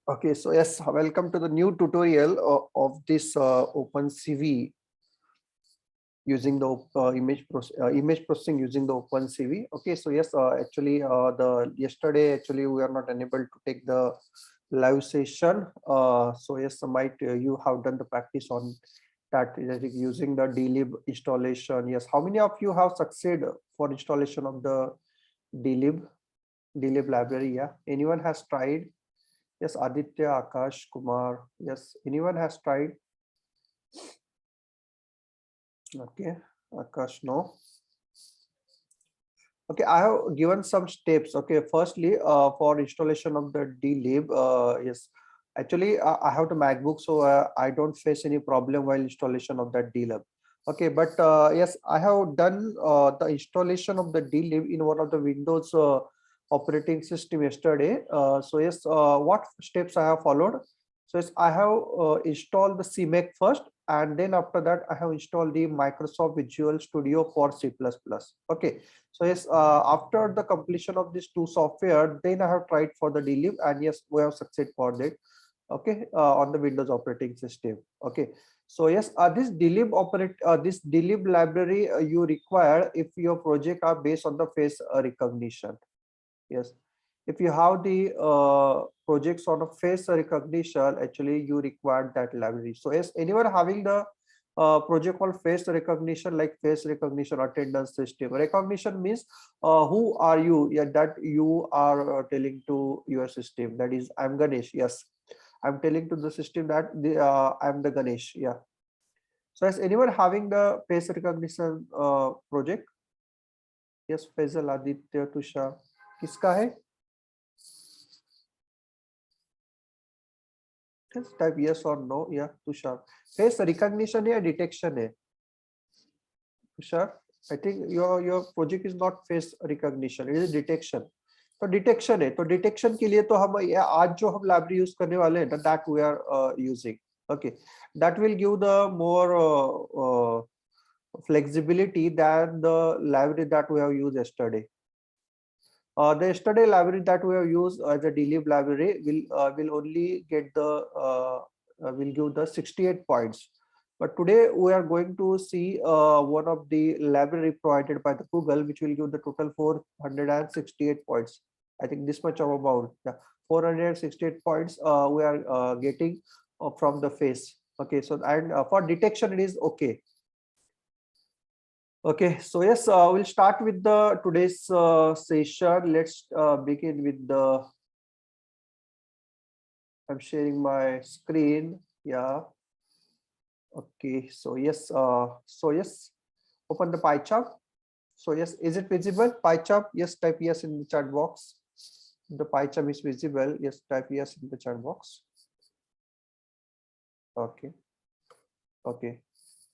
Okay, so yes, welcome to the new tutorial of this OpenCV using the image processing using the OpenCV. Okay, so yes, actually, the yesterday actually we are not unable to take the live session. So yes, might you have done the practice on that using the dlib installation. Yes, how many of you have succeeded for installation of the dlib library? Yeah, anyone has tried? Yes, Aditya, Akash, Kumar. Yes, anyone has tried? Okay, Akash, no. Okay, I have given some steps. Okay, firstly, for installation of the dlib, yes, actually, I have the MacBook, so I don't face any problem while installation of that dlib. Okay, but yes, I have done the installation of the dlib in one of the Windows operating system yesterday. So yes, what steps I have followed? So yes, I have installed the CMake first, and then after that, I have installed the Microsoft Visual Studio for C++. Okay, so yes, after the completion of these two software, then I have tried for the dlib, and yes, we have succeeded for that. Okay, on the Windows operating system. Okay, so yes, this dlib library you require if your project are based on the face recognition. Yes, if you have the projects on a face recognition, actually you require that library. So yes, anyone having the project called face recognition, like face recognition attendance system recognition means who are you? Yeah, that you are telling to your system, that is I'm Ganesh. Yes, I'm telling to the system that I'm the Ganesh. Yeah, so is anyone having the face recognition project? Yes, Faisal, Aditya, Tushar, किसका है? Just type yes or no. Yeah, Tushar. Face recognition है, detection है. Tushar, I think your project is not face recognition. It is detection. तो detection है, तो detection के लिए तो हम आज जो हम लाइब्रेरी यूज करने वाले हैं ना, that we are using. Okay, that will give the more flexibility than the library that we have used yesterday. The yesterday library that we have used as a dlib library will only get the will give the 68 points. But today we are going to see one of the library provided by the Google, which will give the total 468 points. I think this much of amount. Yeah, 468 points we are getting from the face. Okay, so and for detection it is okay. Okay, so yes, we'll start with the today's session. Let's begin with the. I'm sharing my screen. Yeah. Okay. So yes. Open the pie chart. So yes, is it visible? Pie chart. Yes. Type yes in the chat box. The pie chart is visible. Yes. Type yes in the chat box. Okay. Okay.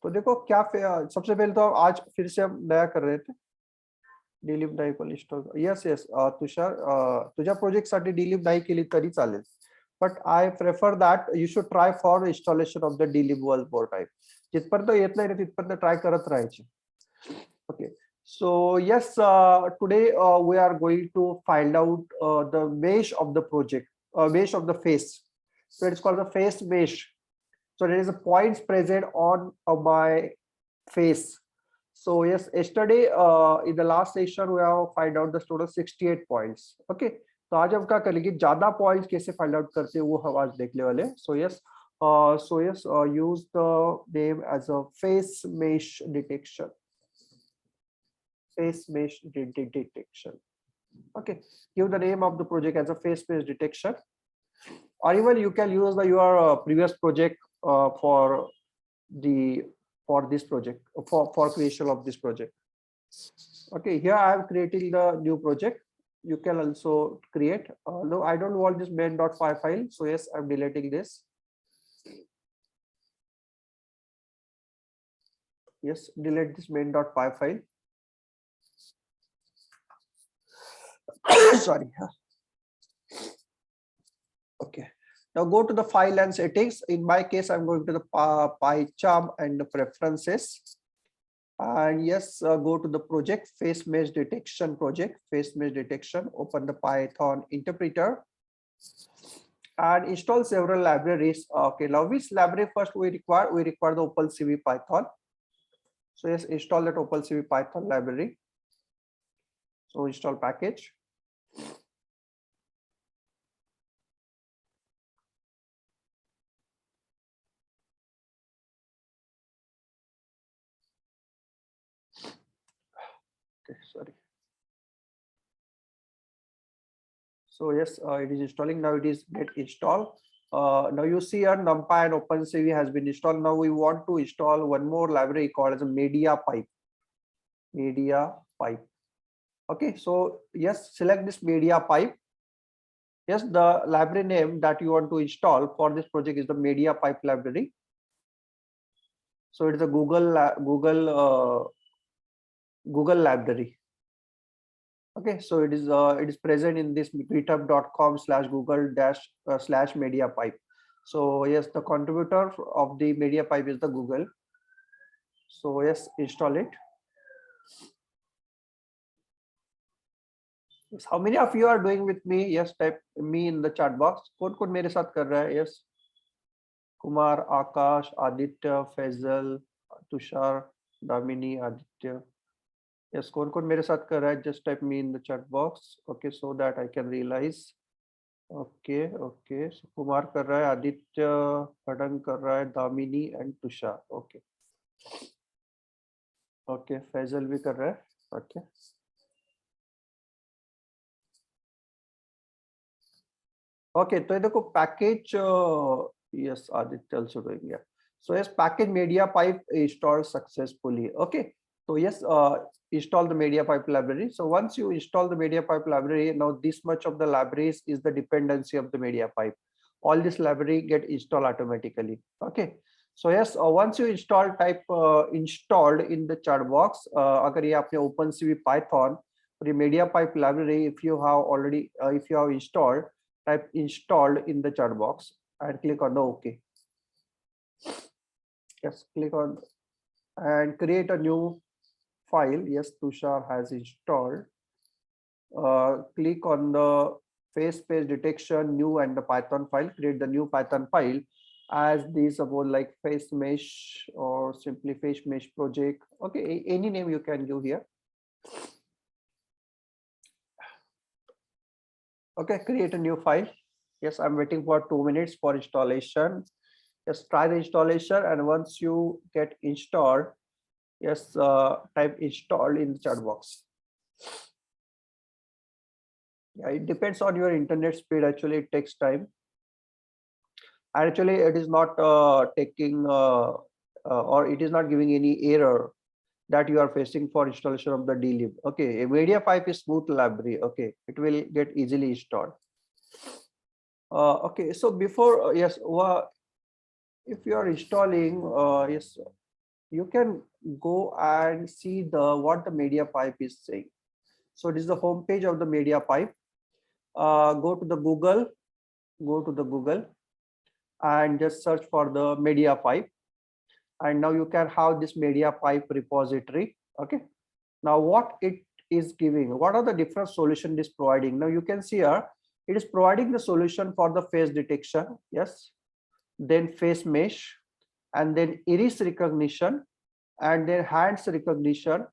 तो देखो क्या सबसे पहले तो आज फिर से हम नया कर रहे थे dlib नाही install. Yes, yes, तुषार, तुझ्या प्रोजेक्ट साठी dlib नाही केली तरी चालेल, but I prefer that you should try for installation of the dlib more time. जिथपर्यंत येत नाही ना तिथपर्यंत ट्राय करत राहायचे. Okay, so yes, today we are going to find out the mesh of the project, mesh of the face. So it's called the face mesh. So there is a points present on my face. So yes, yesterday in the last session we have find out the total 68 points. Okay, तो आज हम क्या करेंगे, ज्यादा points कैसे find out करते हैं वो हम आज देखने वाले हैं. So yes, use the name as a face mesh detection. Face mesh detection. Okay, give the name of the project as a face mesh detection, or even you can use your previous project for this project, for creation of this project. Okay, here I am creating the new project. You can also create. No, I don't want this main.py file. So yes, I'm deleting this. Yes, delete this main.py file. Sorry. Okay. Now go to the file and settings. In my case, I'm going to the PyCharm and the preferences. And yes, go to the project, face mesh detection project, face mesh detection, open the Python interpreter. and install several libraries. Okay, now which library first we require? We require the OpenCV Python. So yes, install that OpenCV Python library. So install package. Okay, sorry. So yes, it is installing now. It is get installed. Now you see our NumPy and OpenCV has been installed. Now we want to install one more library called as a media pipe. Media pipe. Okay, so yes, select this media pipe. Yes, the library name that you want to install for this project is the media pipe library. So it is a Google library. Okay, so it is present in this github.com/google-/media pipe. So yes, the contributor of the media pipe is the Google. So yes, install it. Yes, how many of you are doing with me? Yes, type me in the chat box. कौन मेरे साथ कर रहा है? Yes, Kumar, Akash, Aditya, Faisal, Tushar, Damini, Aditya. Yes, कौन मेरे साथ कर रहा है? Just type me in the chat box. Okay, so that I can realize. Okay okay, Kumar कर रहा है, आदित्य खड़ंग कर रहा है, Damini and Tushar. Okay okay, Faizal भी कर रहा है. ओके ओके, तो ये देखो package. Yes, Aditya also doing. So yes, package media pipe installed successfully. Okay, so yes, install the media pipe library. So once you install the media pipe library, now this much of the libraries is the dependency of the media pipe. All this library get installed automatically. Okay, so yes, once you install, type installed in the chat box. अगर ये आपने OpenCV Python for the media pipe library, if you have already if you have installed, type installed in the chat box and click on the OK. Yes, click on and create a new file. Yes, Tushar has installed. Click on the face page detection new and the Python file. Create the new Python file as these about like face mesh or simply face mesh project. Okay, any name you can give here. Okay, create a new file. Yes, I'm waiting for 2 minutes for installation. Just try the installation, and once you get installed, yes, type installed in the chat box. Yeah, it depends on your internet speed. Actually, it takes time. Actually, it is not taking or it is not giving any error that you are facing for installation of the dlib. Okay, a media pipe is smooth library. Okay, it will get easily installed. Okay, so before yes, if you are installing, yes, you can go and see what the media pipe is saying. So this is the home page of the media pipe. Go to the Google and just search for the media pipe, and now you can have this media pipe repository. Okay, now what it is giving, what are the different solutions it is providing? Now you can see here it is providing the solution for the face detection. Yes, then face mesh, and then iris recognition, and then hands recognition,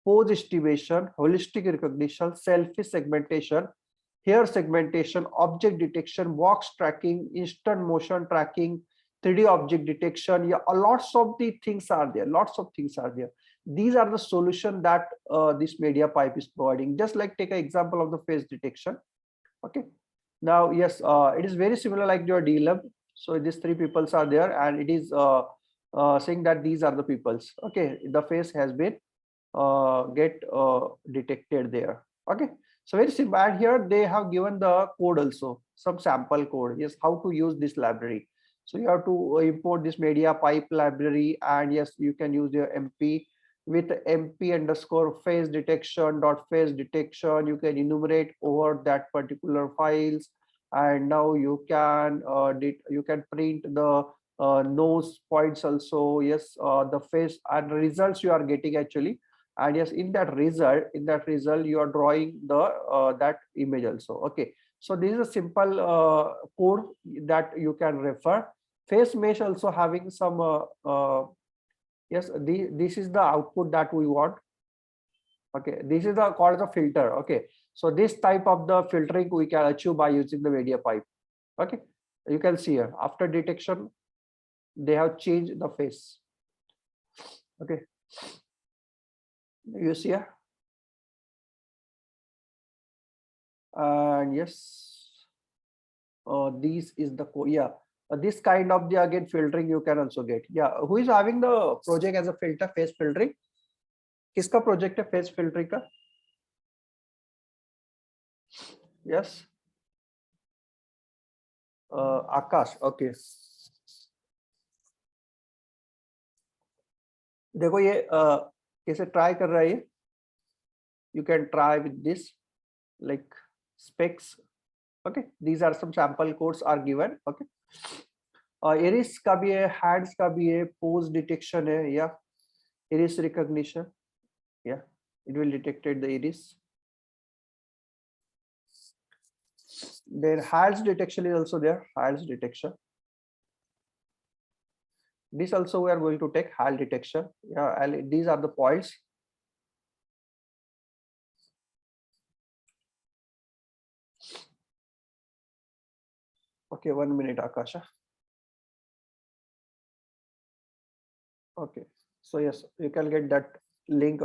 pose estimation, holistic recognition, selfie segmentation, hair segmentation, object detection, box tracking, instant motion tracking, 3D object detection. Yeah, lots of the things are there. These are the solution that this media pipe is providing. Just like take an example of the face detection. Okay, now yes, it is very similar like your dlib. So these three peoples are there, and it is saying that these are the peoples. Okay, the face has been get detected there. Okay, so very simple. And here they have given the code also, some sample code. Yes, how to use this library. So you have to import this media pipe library, and yes, you can use your MP with MP underscore face detection dot face detection. You can enumerate over that particular files, and now you can print the nose points also. Yes, the face and results you are getting actually. And yes, in that result you are drawing the that image also. Okay, So this is a simple code that you can refer. Face mesh also having some yes, this is the output that we want. Okay, this is the called the filter. Okay, so this type of the filtering we can achieve by using the media pipe. Okay, you can see here after detection they have changed the face. Okay, you see here, and yes, this is the code. Yeah, this kind of the again filtering you can also get. Yeah, who is having the project as a filter face filtering? किसका project है face filtering का? Yes, आकाश. Okay. देखो ये कैसे try कर रहा है ये. You can try with this like specs. Okay, these are some sample codes are given. Okay, iris का भी है, hands का भी है, pose detection है, या iris recognition. Yeah, it will detected the iris. Then hands detection is also there. Hands detection. This also we are going to take hand detection. Yeah, and these are the points. Okay, 1 minute, Akasha. Okay, so yes, you can get that link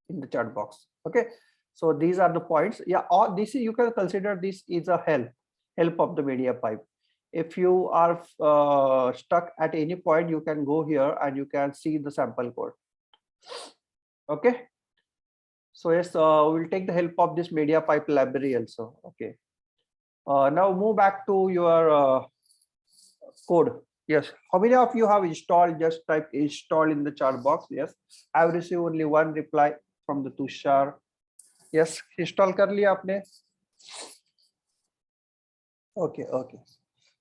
in the chat box. Okay, so these are the points. Yeah, or this you can consider this is a help of the media pipe. If you are stuck at any point, you can go here and you can see the sample code. Okay, so yes, we'll take the help of this media pipe library also. Okay, now move back to your code. Yes, how many of you have installed? Just type install in the chat box. Yes, I've received only one reply from the Tushar. Yes, install कर लिया आपने? Okay, okay.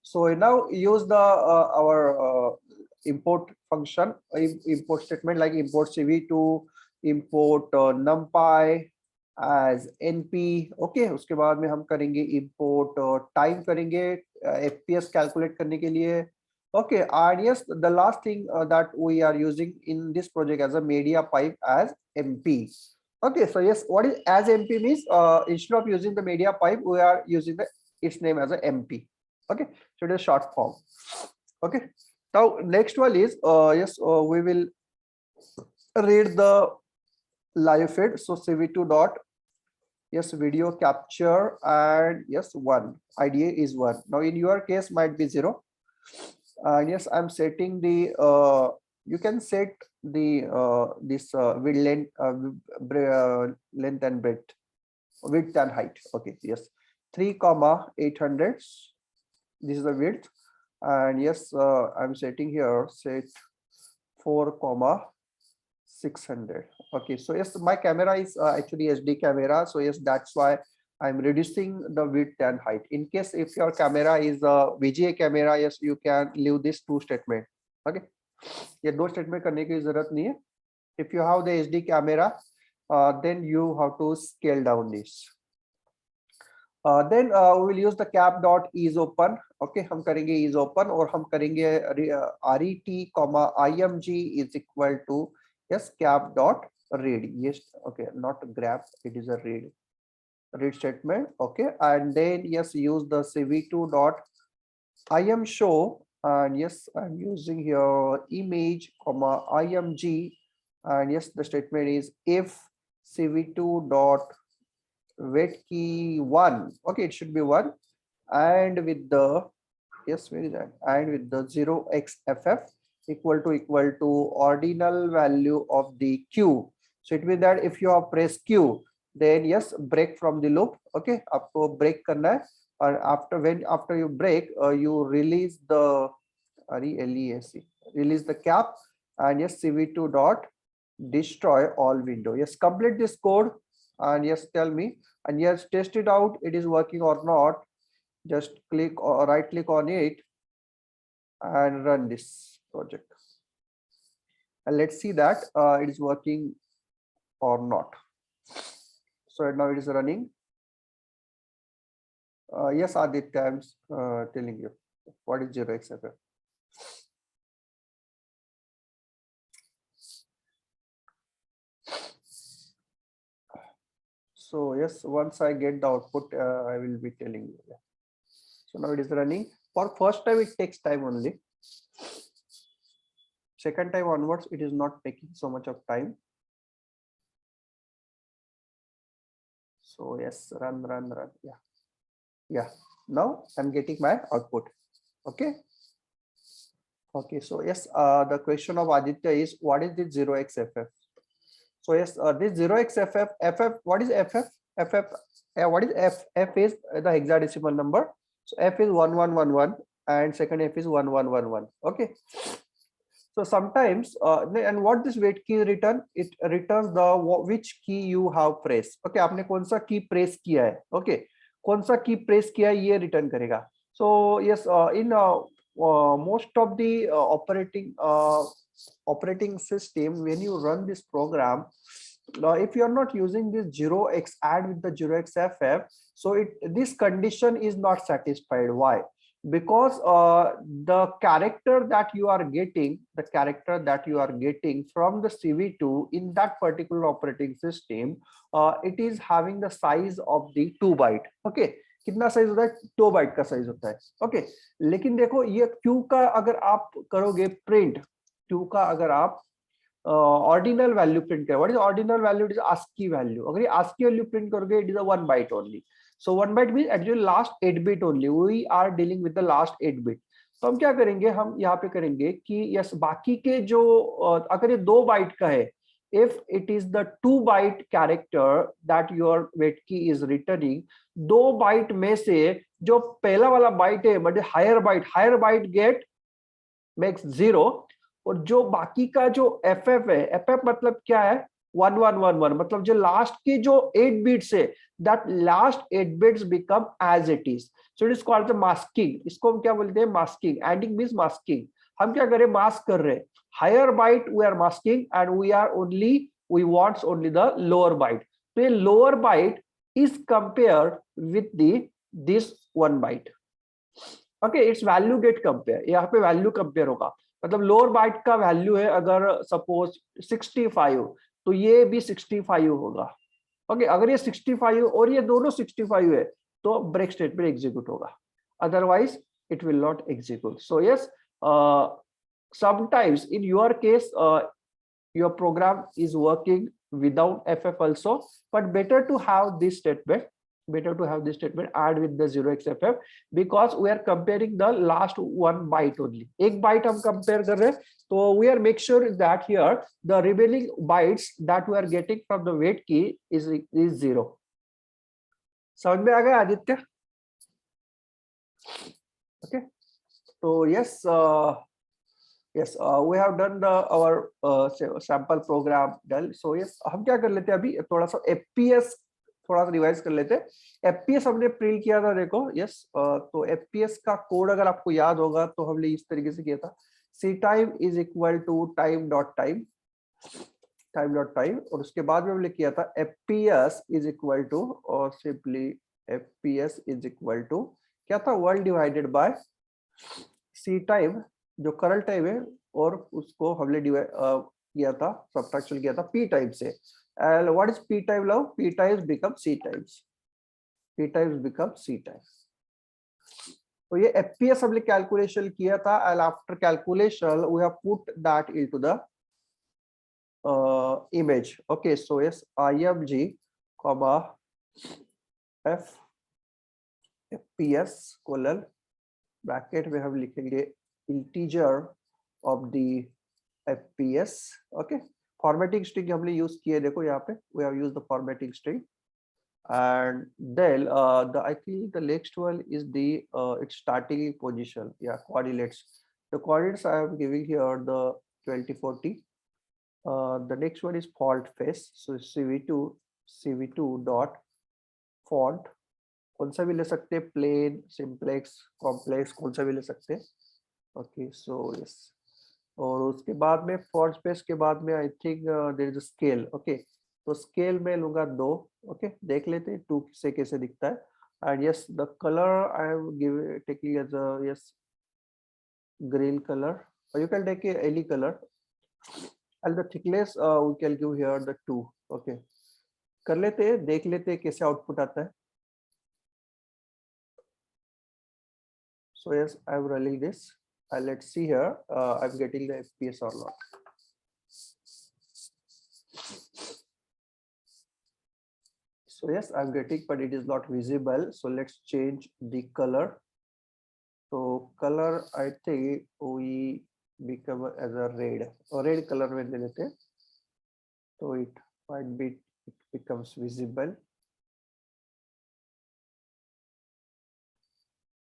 So now use the our import function, import statement like import cv2, import numpy as np. Okay, उसके बाद में हम करेंगे import time करेंगे fps calculate करने के लिए. Okay, and yes, the last thing that we are using in this project as a media pipe as mp. Okay, so yes, what is as mp means instead of using the media pipe, we are using the its name as a mp. Okay, so it is short form. Okay, now next one is yes, we will read the live feed. So cv2 dot yes video capture and yes 1 IDA is 1. Now in your case might be 0. And yes, I'm setting the you can set the this width length length and breadth, width and height. Okay, yes, 3,800. This is the width, and yes, I'm setting here set 4,600. Okay, so yes, my camera is actually SD camera, so yes, that's why I'm reducing the width and height. In case if your camera is a VGA camera, yes, you can leave this 2 statement. Okay, ये 2 statement करने की जरूरत नहीं है. If you have the SD camera, then you have to scale down this. Then we will use the cap dot is open. Okay, हम करेंगे is open और हम करेंगे ret comma img is equal to yes cap dot read. Yes, okay, not grab, it is a read statement. Okay, and then yes, use the cv2 dot im show, and yes, I'm using here image comma img, and yes, the statement is if cv2 dot weight key 1. Okay, it should be 1, and with the yes, where is that? And with the 0xff equal to ordinal value of the q. So it means that if you have pressed q, then yes, break from the loop. Okay, आपको break करना है, और after you break, you release the release the cap, and yes, cv2 dot destroy all window. Yes, complete this code, and yes, tell me, and yes, test it out, it is working or not. Just click or right click on it and run this project, and let's see that it is working or not. So now it is running. Yes, Aditya, I'm telling you what is 0xFF. So yes, once I get the output, I will be telling you. Yeah. So now it is running. For first time, it takes time only. Second time onwards, it is not taking so much of time. So yes, run. Yeah. Yeah. Now I'm getting my output. Okay. Okay. So yes, the question of Aditya is what is this 0xFF? So yes, this 0xFF, what is FF? FF, what is F? F is the hexadecimal number. So F is 1111 and second F is 1111. Okay. So sometimes, and what this wait key return? It returns the which key you have pressed. Okay, आपने कौन सा key press किया है? Okay, कौन सा key press किया है ये return करेगा. So yes, in most of the operating system, when you run this program, if you are not using this 0x add with the 0xFF, so this condition is not satisfied. Why? Because the character that you are getting from the CV2 in that particular operating system, it is having the size of the 2 byte. Okay, कितना size होता है? 2 bite का size होता है. Okay, लेकिन देखो ये Q का अगर आप करोगे प्रिंट, क्यू का अगर आप ऑर्डिनल वैल्यू प्रिंट करें, what is ordinal value? It is ASCII value. अगर ये आस्की वैल्यू प्रिंट करोगे, it is a 1 byte only. So 1 byte means at your last 8 bit only. We are dealing with the last 8 bit. तो हम क्या करेंगे? हम यहाँ पे करेंगे कि यस, बाकी के जो अगर ये 2 बाइट का है, if it is the 2 byte character that your wait key is returning, 2 byte में से जो पहला वाला बाइट है, but higher byte get makes 0, और जो बाकी का जो FF है, FF मतलब क्या है? 1111, मतलब जो लास्ट की जो 8 बिट्स है, that last 8 bits become as it is. So it is called the masking. इसको हम क्या बोलते हैं? Masking. Adding means masking. हम क्या करें? मास्क कर रहे हैं. Higher byte we are masking and we want only the lower byte. तो ये lower byte is compared with this 1 byte. Okay, its value get compare. यहाँ पे value compare होगा. मतलब lower byte का value है अगर suppose 65, तो ये भी 65 होगा. ओके, अगर ये 65 और ये दोनों 65 है, तो ब्रेक स्टेटमेंट एग्जीक्यूट होगा, otherwise it will not execute. So yes, sometimes in your case your program is working without FF also, but better to have this statement, add with the 0xFF, because we are comparing the last 1 byte only. एक byte हम compare कर रहे हैं, तो we are make sure that here the remaining bytes that we are getting from the wait key is 0. समझ में आ गया Aditya? Okay, so yes, we have done our sample program done. So yes, हम क्या कर लेते हैं अभी, थोड़ा सा FPS थोड़ा सा रिवाइज कर लेते हैं. FPS हमने प्रिंट किया था, देखो. यस, तो FPS का कोड अगर आपको याद होगा तो हमने इस तरीके से किया था. ctime is equal to time dot time, और उसके बाद में हमने किया था FPS is equal to, और simply FPS is equal to क्या था? 1 डिवाइडेड बाय ctime जो करंट टाइम है, और उसको हमने किया था, सब्ट्रैक्शन किया था p टाइम से. And what is p time now? P times become c times. तो ये FPS हमने कैलकुलेशन किया था, and after calculation we have put that into the image. Okay, so yes, img comma f FPS colon bracket में हम लिखेंगे integer of the FPS. Okay, formatting string हमने use किए, देखो यहाँ पे we have used the formatting string, and then I think the next one is the its starting position. Yeah, coordinates. The coordinates I am giving here the 2040. The next one is font face. So CV2 dot font, कौन सा भी ले सकते हैं, plane, simplex, complex, कौन सा भी ले सकते हैं. ओके, सो यस, और उसके बाद में फॉन्ट स्पेस के बाद में I think there is a scale. Okay, तो स्केल में लूंगा 2. ओके, देख लेते हैं 2 से कैसे दिखता है. And yes, the color I am giving taking as a yes green color, or you can take any color, and the thickness we can give here the 2. Okay, कर लेते हैं, देख लेते हैं कैसे आउटपुट आता है. So yes, I'm running this. Let's see here. I'm getting the FPS or not. So yes, I'm getting, but it is not visible. So let's change the color. So color, I think we become as a red or red color when they let it. So it might be, it becomes visible.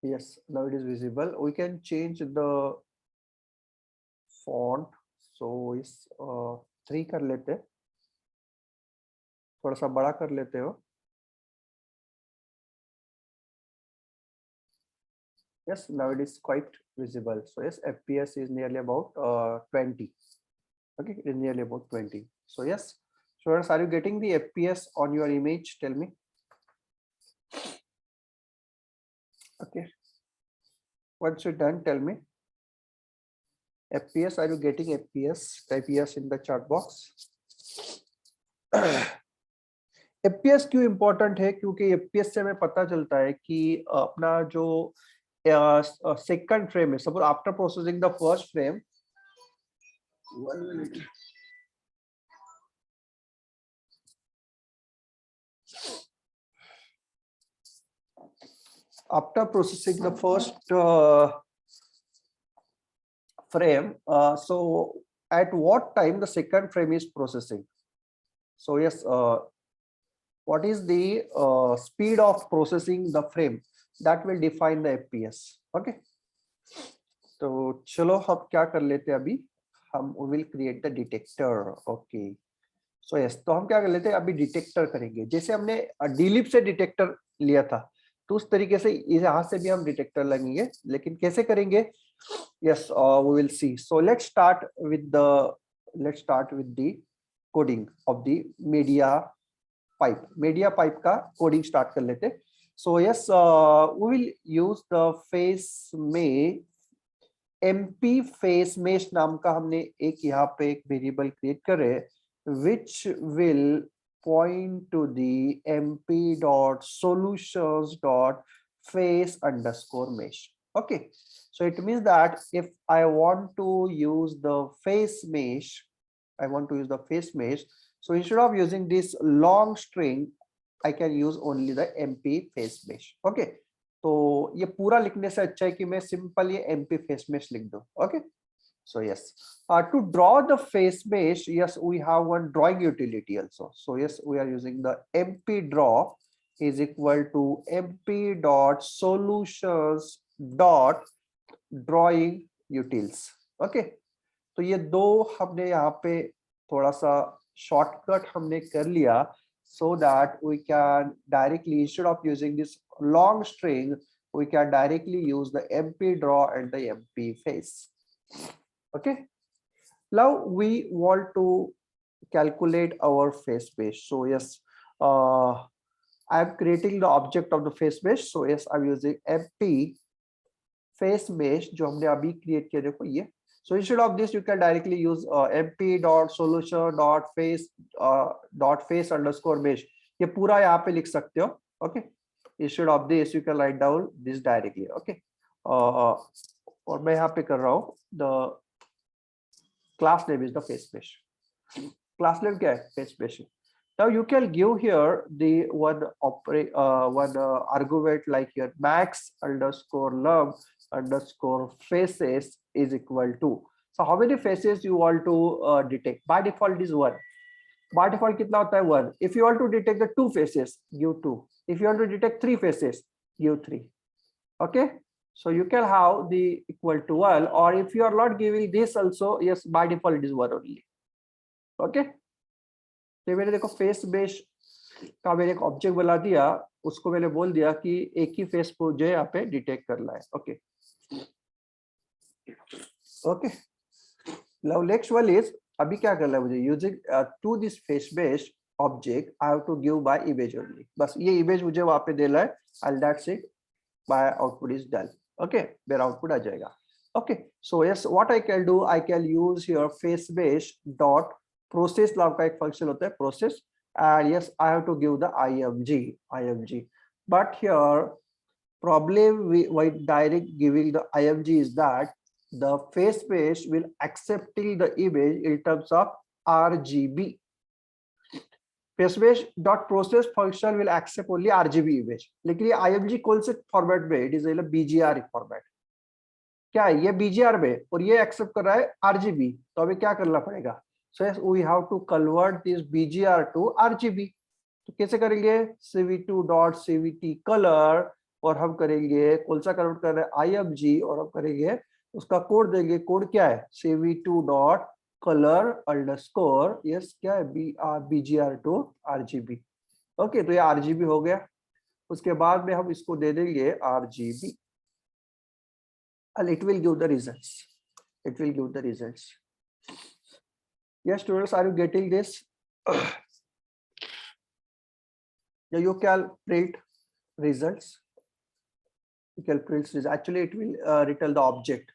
Yes, now it is visible. We can change the font. So इस 3 कर लेते हैं, थोड़ा सा बड़ा कर लेते हो. Yes, now it is quite visible. So yes, FPS is nearly about 20. Okay, it is nearly about 20. So yes, students, are you getting the FPS on your image? Tell me. Okay. Once you're done, tell me. FPS, are you getting FPS? Type yes in the chat box. FPS क्यों important है? क्योंकि FPS से हमें पता चलता है कि अपना जो second frame है, suppose after processing the first frame, 1 minute. After processing the first frame, so at what time the second frame is processing? So yes, what is the speed of processing the frame? That will define the FPS. Okay. तो चलो हम क्या कर लेते हैं अभी, हम will create the detector. Okay. So yes, तो हम क्या कर लेते हैं अभी, डिटेक्टर करेंगे. जैसे हमने डीलिप से डिटेक्टर लिया था, तो उस तरीके से यहाँ से भी हम डिटेक्टर लगेंगे, लेकिन कैसे करेंगे? Yes, we will see. So let's start with the coding of the media pipe. Media pipe का coding start कर लेते. So yes, we will use the face में MP face mesh नाम का हमने एक यहाँ पे एक वेरिएबल क्रिएट करे, which will point to the mp.solutions.face_mesh. Okay, so it means that if I want to use the face mesh, so instead of using this long string, I can use only the MP face mesh. Okay, तो ये पूरा लिखने से अच्छा है कि मैं simple ये MP face mesh लिख दूं. Okay, so yes, to draw the face mesh, yes, we have one drawing utility also. So yes, we are using the MP draw is equal to mp.solutions.drawing utils. Okay, तो ये दो हमने यहाँ पे थोड़ा सा शॉर्टकट हमने कर लिया, so that we can directly, instead of using this long string, we can directly use the MP draw and the MP face. Okay, now we want to calculate our face mesh. So yes, I'm creating the object of the face mesh. So yes, I'm using MP face mesh जो हमने अभी create किया, देखो ये. So instead of this, you can directly use mp.solution.face_mesh. ये पूरा यहाँ पे लिख सकते हो. Okay, instead of this, you can write down this directly. Okay, और मैं यहाँ पे कर रहा हूँ, the class name is the face mesh. Class name क्या है? Face mesh. Now you can give here the one argument like here max_love_faces is equal to. So how many faces you want to detect? By default is 1. By default कितना होता है? 1. If you want to detect the 2 faces, give 2. If you want to detect 3 faces, give 3. Okay, so you can have the equal to 1, or if you are not giving this also, yes, by default it is 1 only. Okay, तो मैंने देखो face mesh का मैंने एक object बना दिया, उसको मैंने बोल दिया कि एक ही फेस को जो है यहाँ पे डिटेक्ट करना है. Okay okay, now next one is, अभी क्या करना है मुझे, using to this face mesh, object, I have to give by image only. बस ये image मुझे वहाँ पे देना है, and that's it. My output is done. Okay, मेरा output आ जाएगा. Okay, so yes, what I can do, I can use here face-based dot process नाम का एक function होता है process, and yes, I have to give the img. But here problem with direct giving the img is that the face-based will accepting the image in terms of RGB. Face-based dot process function will accept only RGB image. लेकिन ये img कौन से format में? It is a BGR format. क्या है ये BGR में और ये एक्सेप्ट कर रहा है RGB. तो हमें क्या करना पड़ेगा? So yes, we have to convert this BGR to RGB. तो कैसे करेंगे? cv2.cvt color और हम करेंगे कौन सा कन्वर्ट कर रहे हैं img और हम करेंगे उसका कोड देंगे. कोड क्या है? cv2 color underscore yes क्या है BGR to RGB. ओके, तो ये RGB हो गया. उसके बाद में हम इसको दे देंगे RGB and it will give the results. It will give the results. Yes, students, are you getting this? Yeah, you can print results. You can print results. Actually, it will return the object.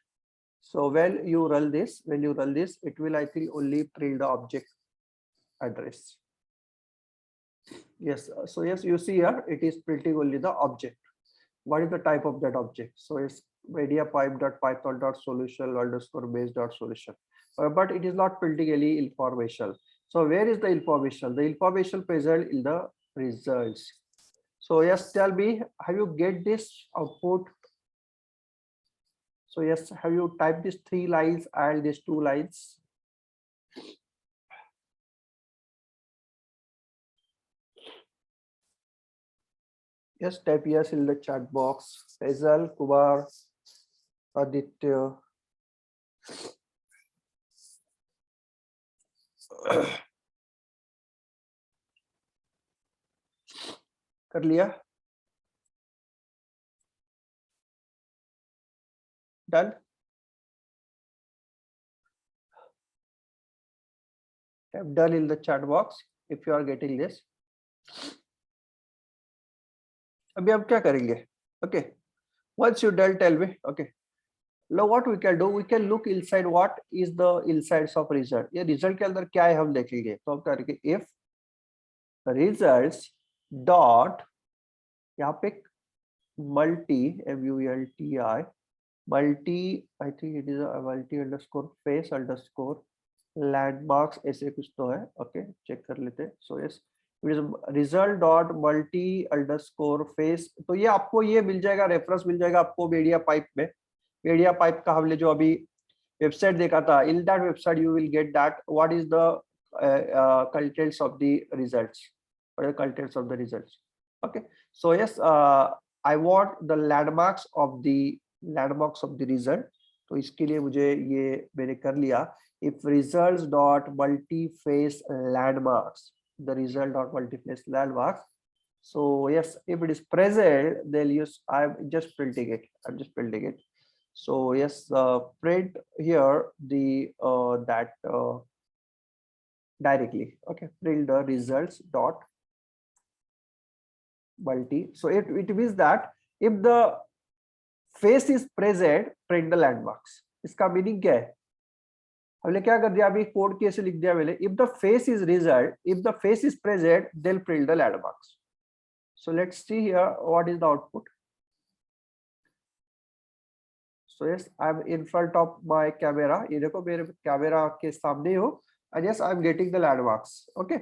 So when you run this, it will, I think, only print the object address. Yes, so yes, you see here, it is printing only the object. What is the type of that object? So it's mediapipe.python.solution underscore base.solution. But it is not printing any information. So where is the information? The information present in the results. So yes, tell me, have you get this output? So yes, have you typed these 3 lines and these 2 lines? Yes, type yes in the chat box. Faisal, Kumar, Aditya. कर लिया? Done? Type done in the chat box if you are getting this. अभी हम क्या करेंगे? Okay, once you done, tell me. Okay, now what we can do, we can look inside what is the insides of result. ये result के अंदर क्या है हम देखेंगे. तो हम करेंगे if results dot यहाँ पे multi multi multi, I think it is a multi underscore face underscore landmarks ऐसे कुछ तो है. ओके, चेक कर लेते हैं. So yes, it is result dot multi underscore face. तो ये आपको ये मिल जाएगा, रेफरेंस मिल जाएगा आपको मीडिया पाइप में. मीडिया पाइप का हमने जो अभी वेबसाइट देखा था, in that website you will get that what is the contents of the results or the contents of the results. Okay, so yes, I want the landmarks of the result. तो इसके लिए मुझे ये मैंने कर लिया. If results dot multi-face landmarks, the result dot multi-face landmarks. So yes, if it is present, they'll use. I'm just printing it. So yes, print here the that directly. Okay, print the results dot multi. So it means that if the face is present, print the landmarks. इसका meaning क्या है? हमने क्या कर दिया अभी, code कैसे लिख दिया मैंने. If the face is result, if the face is present, then print the landmarks. So let's see here what is the output. So yes, I am in front of my camera. ये देखो मेरे camera के सामने हो. And yes, I am getting the landmarks. Okay,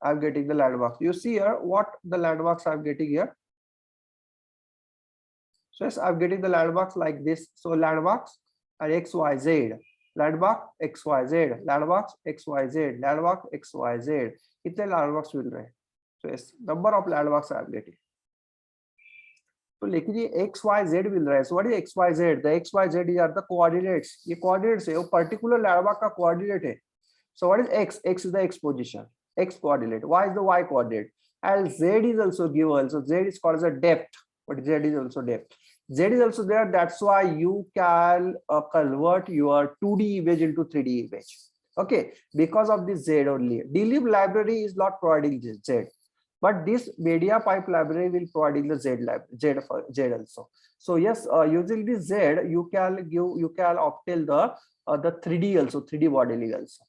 I am getting the landmarks. You see here what the landmarks I am getting here. So yes, I'm getting the landmarks like this. So landmarks are XYZ, landmark XYZ, landmarks XYZ, landmark XYZ. कितने landmarks मिल रहे हैं? So yes, number of landmarks I'm getting. तो लेकिन ये XYZ मिल रहा है. So what is XYZ? The XYZ are the coordinates. ये coordinates है. वो particular landmark का coordinate है. So what is X? X is the X position, X coordinate. Y is the Y coordinate. And Z is also given. So Z is called as a depth. But Z is also depth. Z is also there. That's why you can convert your 2D image into 3D image. Okay, because of this Z only. dlib library is not providing this Z, but this media pipe library will providing the Z library, Z also. So yes, using this Z you can obtain the 3D also, 3D modeling also.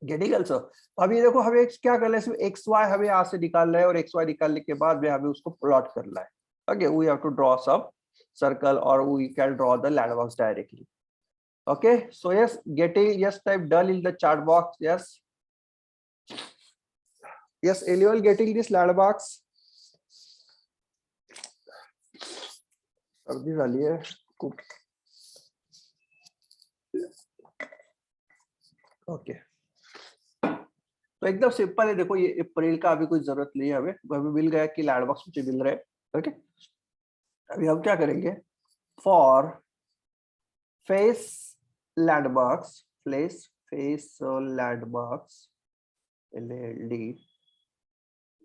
Getting also. अभी देखो हमें क्या करना है, इसमें x Y हमें यहाँ से निकालना है और एक्स वाई निकालने के बाद में हमें उसको प्लॉट करना है. Okay, we have to draw सब सर्कल और we can draw the landmarks directly. Okay, so yes, getting yes type done in the chat box. Yes, yes, anyone getting this landmarks? सर्दी वाली है. ओके, तो एकदम simple है. देखो ये अप्रैल का अभी कोई जरूरत नहीं है, हमें मिल गया कि लैंडमार्क्स मुझे मिल रहे हैं. ओके, अभी हम क्या करेंगे, for face landmarks, face landmarks, LLD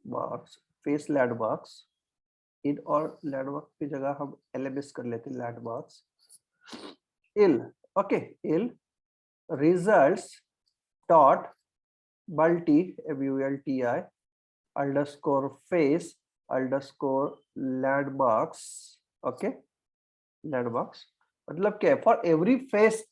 marks, face landmarks. इन और लैंडमार्क की जगह हम LMS कर लेते हैं, लैंडमार्क्स. इल, ओके, इल results dot multi multi underscore face underscore landmarks. Okay, landmarks मतलब क्या है, for every face.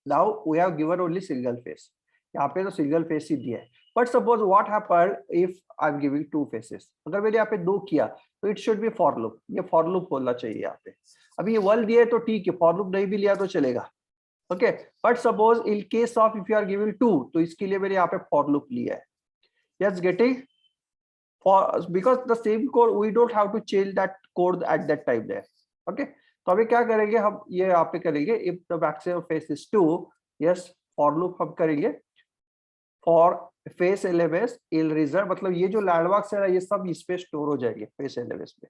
Now we have given only single face, यहाँ पे तो सिंगल फेस ही दिया है. But suppose what happened if I am giving two faces. अगर मैंने यहाँ पे दो किया तो it should B for loop. ये फॉर लूप बोलना चाहिए यहाँ पे. अभी ये वन दिया है तो ठीक है, फॉर लूप नहीं भी लिया तो चलेगा. Okay, but suppose in case of if you are giving two, तो इसके लिए मैंने यहाँ पे फॉर लूप लिया है. Yes, getting for because the same code we don't have to change that code at that time there. Okay, तो अभी क्या करेंगे हम, ये यहाँ पे करेंगे if the maximum face is 2. Yes, for loop हम करेंगे फॉर फेस एलएमएस इल रिजल्ट, मतलब ये जो लैंडमार्क्स है ना ये सब इस पे स्टोर हो जाएंगे फेस एलएमएस में.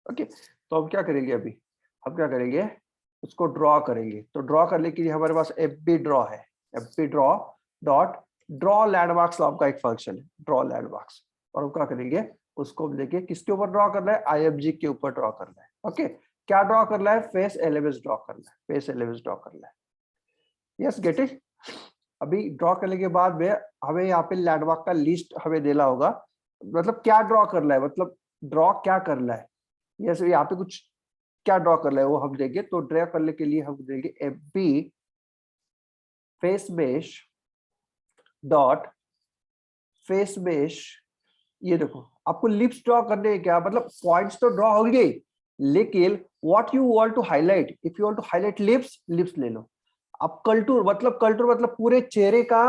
ओके, तो हम क्या करेंगे, अभी हम क्या करेंगे, उसको ड्रॉ करेंगे. तो ड्रॉ करने के लिए हमारे पास fb ड्रॉ है. fb draw dot draw landmarks नाम का एक फंक्शन है, ड्रॉ लैंडमार्क्स. और हम क्या करेंगे, उसको देखिए किसके ऊपर ड्रॉ करना है, IFG के ऊपर ड्रॉ करना है. ओके, क्या ड्रॉ करना है, फेस एलएमएस ड्रॉ करना है, फेस एलएमएस ड्रॉ करना है. Yes, get it. अभी ड्रॉ करने के बाद में हमें यहाँ पे लैंडमार्क का लिस्ट हमें देना होगा. मतलब क्या ड्रॉ करना है, मतलब ड्रॉ क्या करना है. यस, यहाँ पे कुछ क्या ड्रॉ करना है वो हम देंगे. तो ड्रॉ करने के लिए हम देंगे fb face mesh dot face mesh. ये देखो आपको लिप्स ड्रॉ करने हैं क्या, मतलब पॉइंट्स तो ड्रॉ होंगे, लेकिन what you want to highlight, if you want to highlight lips, lips ले लो. अब कंटूर मतलब पूरे चेहरे का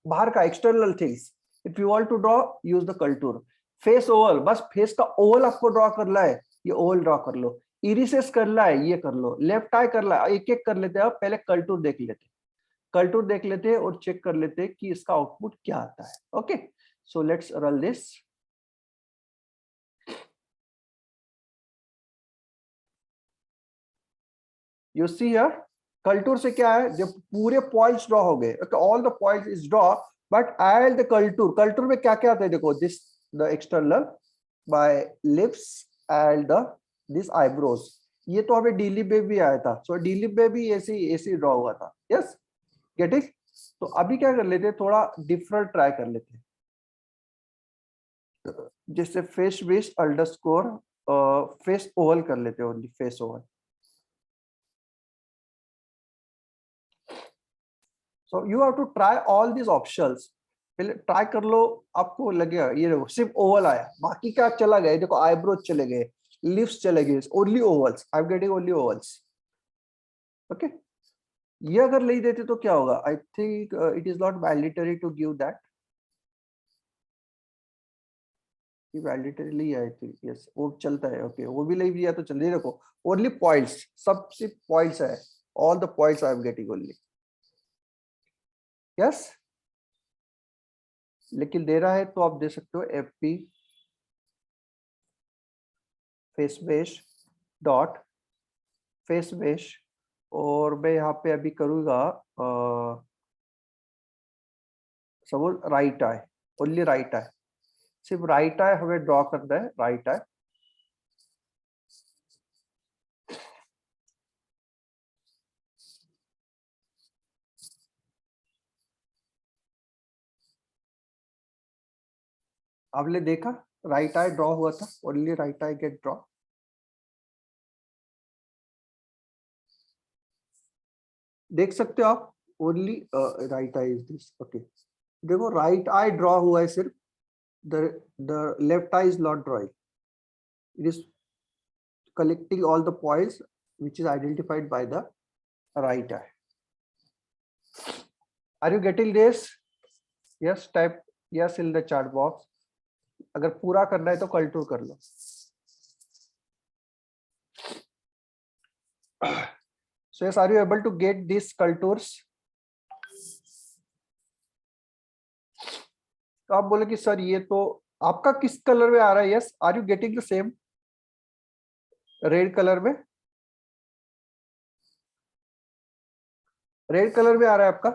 बाहर का external things. If you want to draw use the contour. Face oval, बस फेस का ओवल आपको ड्रॉ करना है, ये ओवल ड्रॉ कर लो. इरिसेस करना है, ये कर लो. लेफ्ट आई करना है, एक एक कर लेते हैं. पहले कंटूर देख लेते हैं, कंटूर देख लेते हैं और चेक कर लेते हैं कि इसका आउटपुट क्या आता है. Okay, so let's run this. You see here, contour से क्या है, जब पूरे पॉइंट्स ड्रॉ हो गए, all the points is draw, but add the contour में क्या क्या आता है, देखो this the external by lips and the this eyebrows. ये तो हमें डीलिप में भी आया था, सो डीलिप में भी ऐसे ड्रॉ हुआ था. Yes, get it. तो अभी क्या कर लेते हैं, थोड़ा डिफरेंट ट्राई कर लेते हैं. जैसे face base underscore face oval कर लेते हैं, only face oval. So you have to try all this options. पहले ट्राई कर लो, आपको लगेगा. ये देखो सिर्फ ओवल आया, बाकी क्या चला गया, देखो आईब्रोज चले गए, लिप्स चले गए, only ovals. I am getting only ovals. Okay, ये अगर नहीं देते तो क्या होगा, I think it is not mandatory to give that. Mandatorily I think, yes वो चलता है. ओके, वो भी नहीं दिया तो चल. देखो ओनली पॉइंट्स, सब सिर्फ पॉइंट्स है, all the points I am getting only. Yes, लेकिन दे रहा है तो आप दे सकते हो fp phase base dot phase base. और मैं यहाँ पे अभी करूंगा suppose right I, only right I, सिर्फ राइट आई हमें ड्रॉ करना है, राइट आई. आपने देखा राइट आई ड्रॉ हुआ था, only right I get draw. देख सकते हो आप, only right I is this. Okay, देखो राइट आई ड्रॉ हुआ है सिर्फ, the left I is not drawing, it is collecting all the points which is identified by the right eye. Are you getting this? Yes, type yes in the chat box. अगर पूरा करना है तो control कर लो। So yes, are you able to get these contours? तो आप बोले कि सर ये तो आपका किस कलर में आ रहा है? Yes, are you getting the same red colour में? रेड कलर में आ रहा है आपका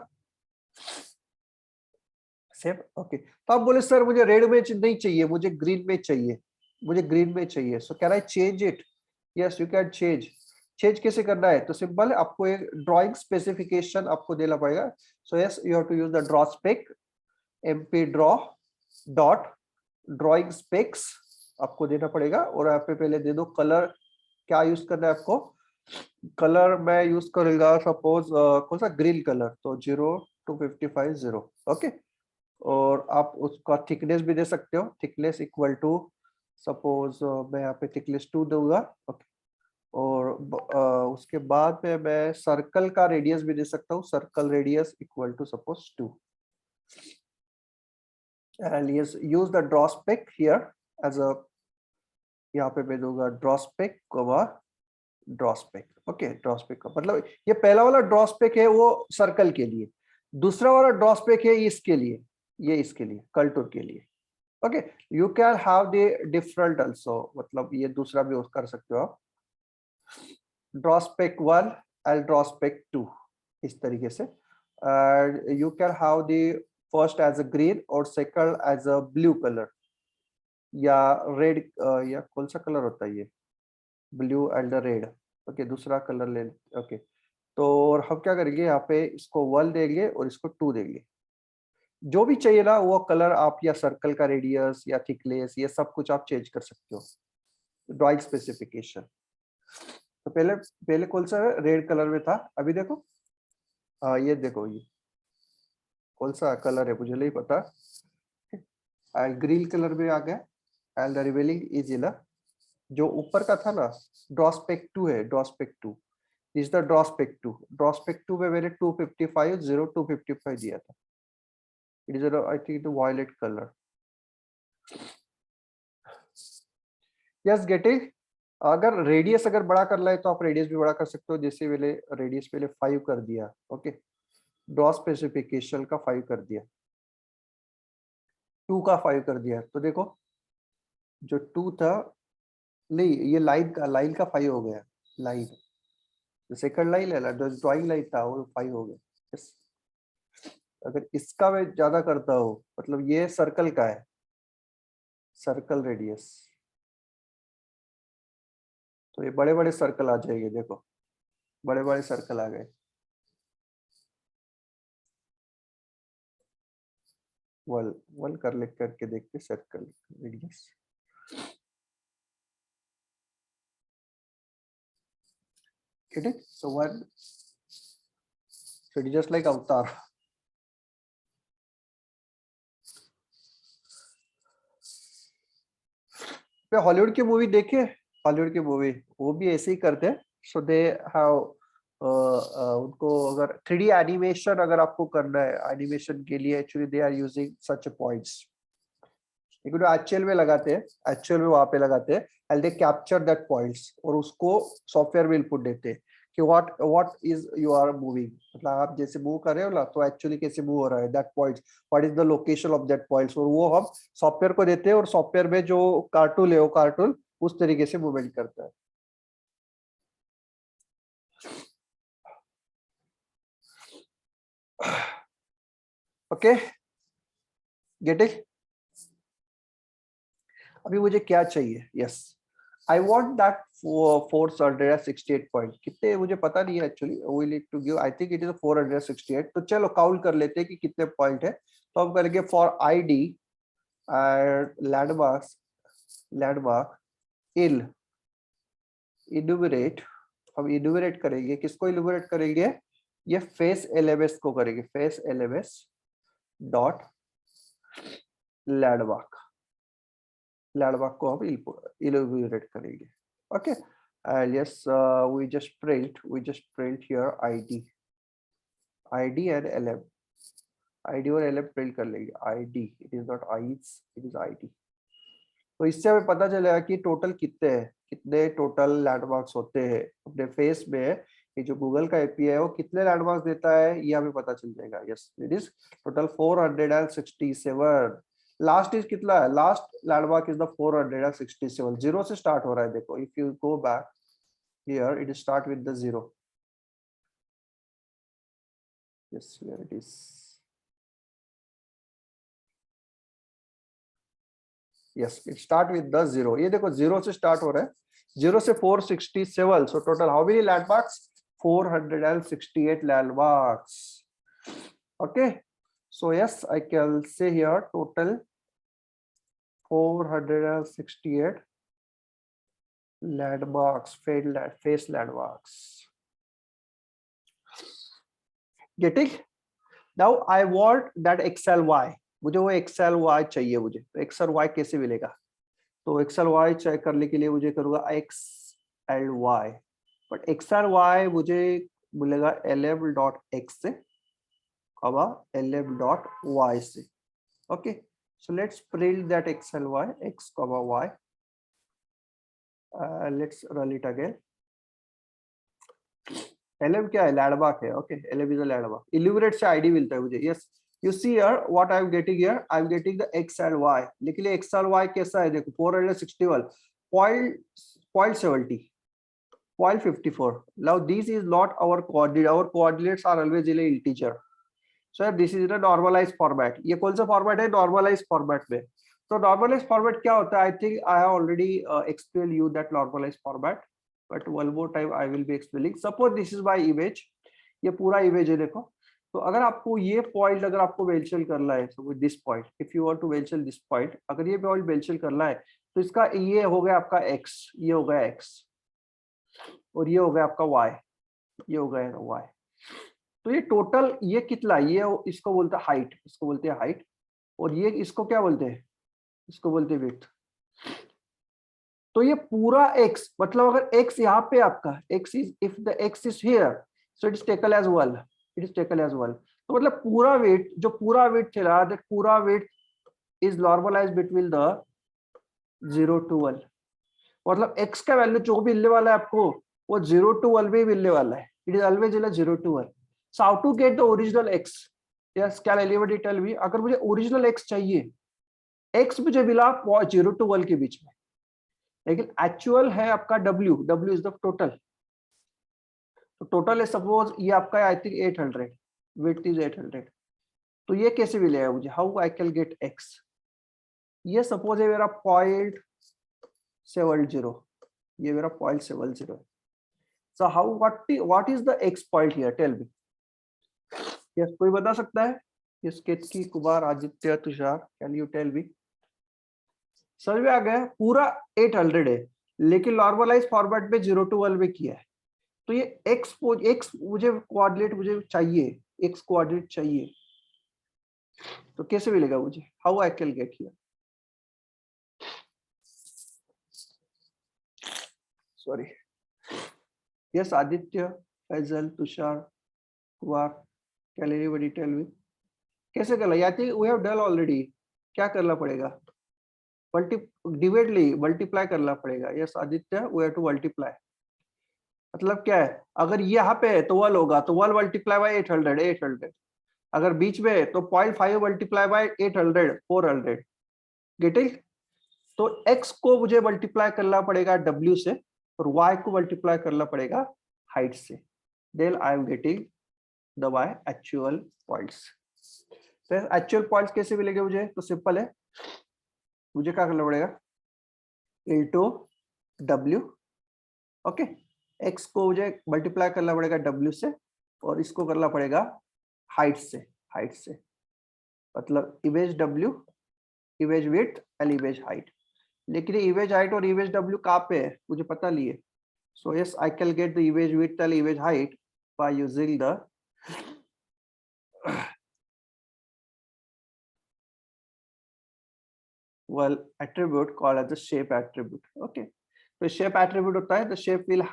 सेम? ओके, तो आप बोले सर मुझे रेड में नहीं चाहिए, मुझे ग्रीन में चाहिए, मुझे ग्रीन में चाहिए। So can I change it? Yes, you can change. Change कैसे करना है? तो सिंपल है, आपको एक ड्राइंग स्पेसिफिकेशन आपको देना पड़ेगा। So yes, you have to use the draw spec, mp draw dot drawing specs आपको देना पड़ेगा। और यहाँ पे पहले दे दो कलर, क्या यूज करना है आपको? कलर मैं यूज करूंगा सपोज कौन सा, ग्रीन कलर, तो 0 255 0। ओके, और आप उसका थिकनेस भी दे सकते हो, थिकनेस इक्वल टू सपोज मैं यहाँ पे थिकनेस 2 दूंगा। ओके, और उसके बाद में मैं सर्कल का रेडियस भी दे सकता हूँ, circle radius equal to suppose 2। and yes, use the draw spec here as a, यहाँ पे मैं दूंगा draw spec draw spec. Okay, draw spec का मतलब ये पहला वाला ड्रॉ स्पेक है वो सर्कल के लिए, दूसरा वाला ड्रॉ स्पेक है इसके लिए, ये इसके लिए कंटूर के लिए। Okay, you can have the different also, मतलब ये दूसरा भी कर सकते हो आप, draw spec 1 and draw spec 2 इस तरीके से। And you can have the first as a green और second as a blue colour या रेड, या कौन सा कलर होता है ये, ब्लू एंड रेड। ओके, दूसरा कलर ले। ओके, तो और हम क्या करेंगे यहाँ पे, इसको 1 देंगे और इसको 2 देंगे, जो भी चाहिए ना वो कलर आप, या सर्कल का रेडियस या थिकनेस, ये सब कुछ आप चेंज कर सकते हो ड्राइंग स्पेसिफिकेशन। तो पहले पहले कौन सा रेड कलर में था, अभी देखो ये देखो ये कौन सा कलर है मुझे नहीं पता, ग्रीन कलर में आ गया। And the revealing is in, जो ऊपर का था ना ड्रॉ स्पेक 2 है, draw spec 2 is the draw spec 2। Draw spec 2 में मैंने 255 255 दिया था। It is I think the violet colour. Yes, getting. अगर रेडियस अगर बड़ा करना है तो आप रेडियस भी बड़ा कर सकते हो, जैसे पहले रेडियस पहले 5 कर दिया। ओके, ड्रॉ स्पेसिफिकेशन का 5 कर दिया, 2 का 5 कर दिया, तो देखो जो 2 था, नहीं ये लाइन का 5 हो गया, लाइन जो सेकंड लाइन है ना, जो ड्राइंग लाइन था वो 5 हो गया। yes. अगर इसका मैं ज्यादा करता हूँ, मतलब ये सर्कल का है, सर्कल रेडियस, तो ये बड़े बड़े सर्कल आ जाएंगे, देखो बड़े बड़े सर्कल आ गए। वन वन कर लिख करके देखते circle radius. Get it? So one, so it is just like Avatar. पे हॉलीवुड की मूवी देखे, हॉलीवुड की मूवी वो भी ऐसे ही करते हैं। सो दे हैव उनको अगर 3D एनिमेशन अगर आपको करना है, एनिमेशन के लिए actually they are using such points, actual में लगाते हैं, एक्चुअल में वहां पे लगाते हैं and they capture that points और उसको सॉफ्टवेयर में इनपुट देते हैं कि what is you are moving, मतलब आप जैसे मूव कर रहे हो ना तो एक्चुअली कैसे मूव हो रहा है, that points, what is the location of that points, और वो हम सॉफ्टवेयर को देते हैं और सॉफ्टवेयर में जो कार्टून है वो कार्टून उस तरीके से मूवमेंट करता है। Okay, getting. अभी मुझे क्या चाहिए, yes I want that 468 point, कितने मुझे पता नहीं है actually, we need to give, I think it is 468। तो चलो काउंट कर लेते हैं कि कितने पॉइंट है। तो हम करेंगे फॉर आईडी लैंडमार्क इन्यूमरेट, हम इन्यूमरेट करेंगे, किसको इन्यूमरेट करेंगे, ये फेस एलएमएस को करेंगे, फेस एलएमएस डॉट लैंडमार्क को हम इन्यूमरेट करेंगे. Okay, and yes, we just print here id and lm, id और lm प्रिंट कर लेंगे. id, it is not i's, it is id. तो इससे हमें पता चलेगा कि टोटल कितने टोटल लैंडमार्क्स होते हैं अपने फेस में. ये जो गूगल का एपीआई है वो कितने लैंडमार्क्स देता है ये हमें पता चल जाएगा. Yes, it is total 467. Last is कितना है, last landmark is the 467. Zero से स्टार्ट हो रहा है. देखो, if you go back here, it start with the zero. Yes, here it is. Yes, it start with the zero. ये देखो, zero से स्टार्ट हो रहा है, जीरो से 467. So total how many landmarks, 468 landmarks. Okay, so yes, I can say here total 468 landmarks, face landmarks. Getting? Now I want that XLY. मुझे वो XLY चाहिए. मुझे तो XLY कैसे मिलेगा, तो XLY चेक करने के लिए मुझे करूंगा XLY, बट XLY मुझे मिलेगा lm.x से lm.y से. Okay, so let's print that XLY, x, y. Let's run it again. lm क्या है, लैंडमार्क है. Okay, lm is a landmark. Illuminate से आईडी मिलता है मुझे. Yes, you see here what I'm getting here, I'm getting the x and y. लिख लिया x और y कैसा है, देखो 461, 0.70, 0.54. Now this is not our coordinate, our coordinates are always in integer. So this is in a normalized format. ये कौन सा format है, normalized format में. तो normalized format क्या होता है, I think I have already explained you that normalized format, but one more time I will be explaining. Suppose this is my image, ये पूरा image है. देखो, तो अगर आपको ये पॉइंट अगर आपको मेंशन करना है, so this point, if you want to mention this point, अगर ये पॉइंट मेंशन करना है तो इसका ये हो गया आपका x, ये हो गया x, और ये हो गया आपका y, ये हो गया y. तो ये टोटल ये कितना, ये इसको बोलते हैं हाइट, इसको बोलते हैं हाइट, और ये इसको क्या बोलते हैं, इसको बोलते हैं विड्थ. तो ये पूरा x, मतलब अगर x यहाँ पे आपका x is, if the x is here, so it is taken as 1, it is taken as 1. तो मतलब पूरा वेट, जो पूरा वेट चला, दैट पूरा weight is normalized between the 0 to 1. मतलब x का वैल्यू जो भी मिलने वाला है आपको, वो 0 to 1 में ही मिलने वाला है. It is always in 0 to 1. So how to get the original x? Yes, can anybody tell me, अगर मुझे ओरिजिनल x चाहिए, x मुझे मिला 0 to 1 के बीच में, लेकिन एक्चुअल है आपका w इज द टोटल. तो टोटल है सपोज ये आपका आई थिंक 800, विड्थ इज 800. तो ये कैसे मिलेगा मुझे, how I can get x? ये सपोज है मेरा 0.70, ये मेरा 0.70 है. So how, what is the x point here, tell me. Yes, कोई बता सकता है? Yes, Ketaki, Kumar, Aditya, Tushar, can you tell me? समझ में आ गया, पूरा 800 है, लेकिन नॉर्मलाइज फॉर्मेट में 0 to 1 में किया है. तो ये x मुझे कोऑर्डिनेट मुझे चाहिए, x कोऑर्डिनेट चाहिए, तो कैसे मिलेगा मुझे, how I can get here? Sorry. Yes, Aditya, Faizal, Tushar, Kumar, can anybody tell me कैसे करना? I think we have done already. क्या करना पड़ेगा, डिवाइडली मल्टीप्लाई करना पड़ेगा. Yes Aditya, we have to multiply. मतलब क्या है, अगर ये यहाँ पे है तो 1 होगा, तो 1 मल्टीप्लाई बाय 800. अगर बीच में है तो 0.5 मल्टीप्लाई बाय 800, 400. गेटिंग? तो x को मुझे मल्टीप्लाई करना पड़ेगा w से, और y को मल्टीप्लाई करना पड़ेगा हाइट से. Then I am getting the y actual points. Actual points कैसे मिलेंगे मुझे, तो सिंपल है, मुझे क्या करना पड़ेगा, इनटू w. ओके, x को मुझे मल्टीप्लाई करना पड़ेगा w से, और इसको करना पड़ेगा हाइट से. मतलब image w image width and image height. लेकिन इमेज हाइट और इमेज डब्ल्यू कहाँ पे है मुझे पता नहीं है। So yes I can get the image width and image height by using the well attribute called as the shape attribute. Okay, तो shape attribute होता है the shape will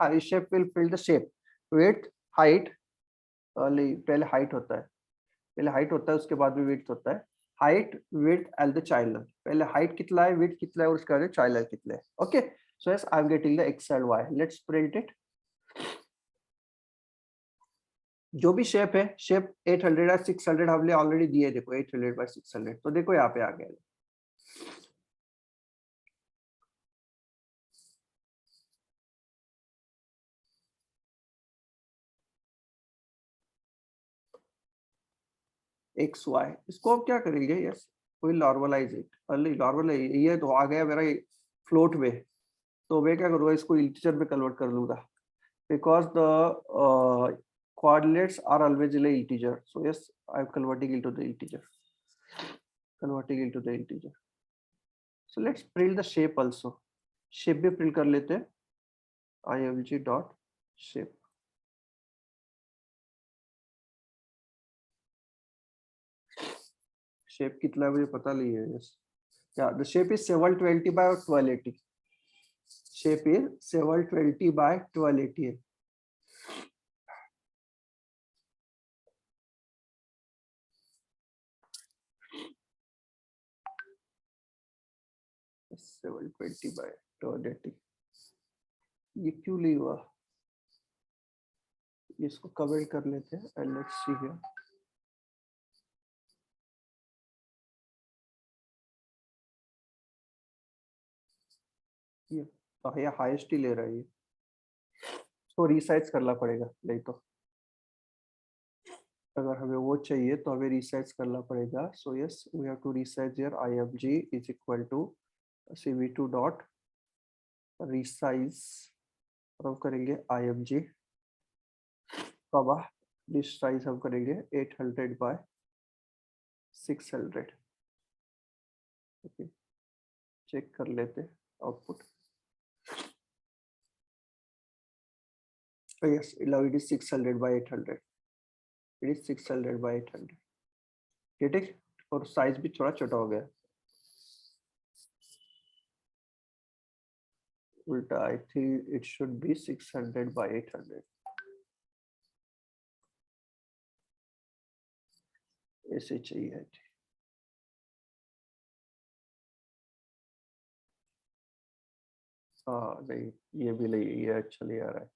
fill the shape width height, पहले height होता है, पहले height होता है उसके बाद में width होता है, height width and the child length, पहले height कितना है width कितना है और उसके बाद child length कितना है. Okay, so yes I'm getting the x and y. Let's print it. जो भी शेप है शेप 800 या 600 हमने ऑलरेडी दिए, देखो 800 by 600, तो देखो यहाँ पे आ गया एक्स वाई, इसको हम क्या करेंगे, yes will normalize it, normal ये तो आ गया मेरा फ्लोट में, तो मैं क्या करूँगा इसको इंटीजर में कन्वर्ट कर लूंगा, because the coordinates are always in integer, so yes I'm converting into the integer, so let's print the shape also, shape भी print कर लेते हैं, img dot shape, shape कितना है मुझे पता नहीं है, yes yeah the shape is 720 by 1280, shape is 720 by 1280 720 by 1280, ये क्यों नहीं हुआ, इसको कमेंट कर लेते हैं एंड लेट्स सी हियर, ये हाईएस्ट ही ले रहा है, इसको रीसाइज करना पड़ेगा, नहीं तो अगर हमें वो चाहिए तो हमें रीसाइज करना पड़ेगा, so yes we have to resize here img is equal to cv2 dot resize, और हम करेंगे img कमा रीसाइज हम करेंगे 800 बाय 600, ओके चेक कर लेते output, yes it is 600 by 800, it is 600 by 800, ठीक है, और साइज भी थोड़ा छोटा हो गया, उल्टा I think it should be 600 by 800, ऐसे चाहिए, हाँ नहीं ये भी नहीं, ये अच्छा नहीं आ रहा है,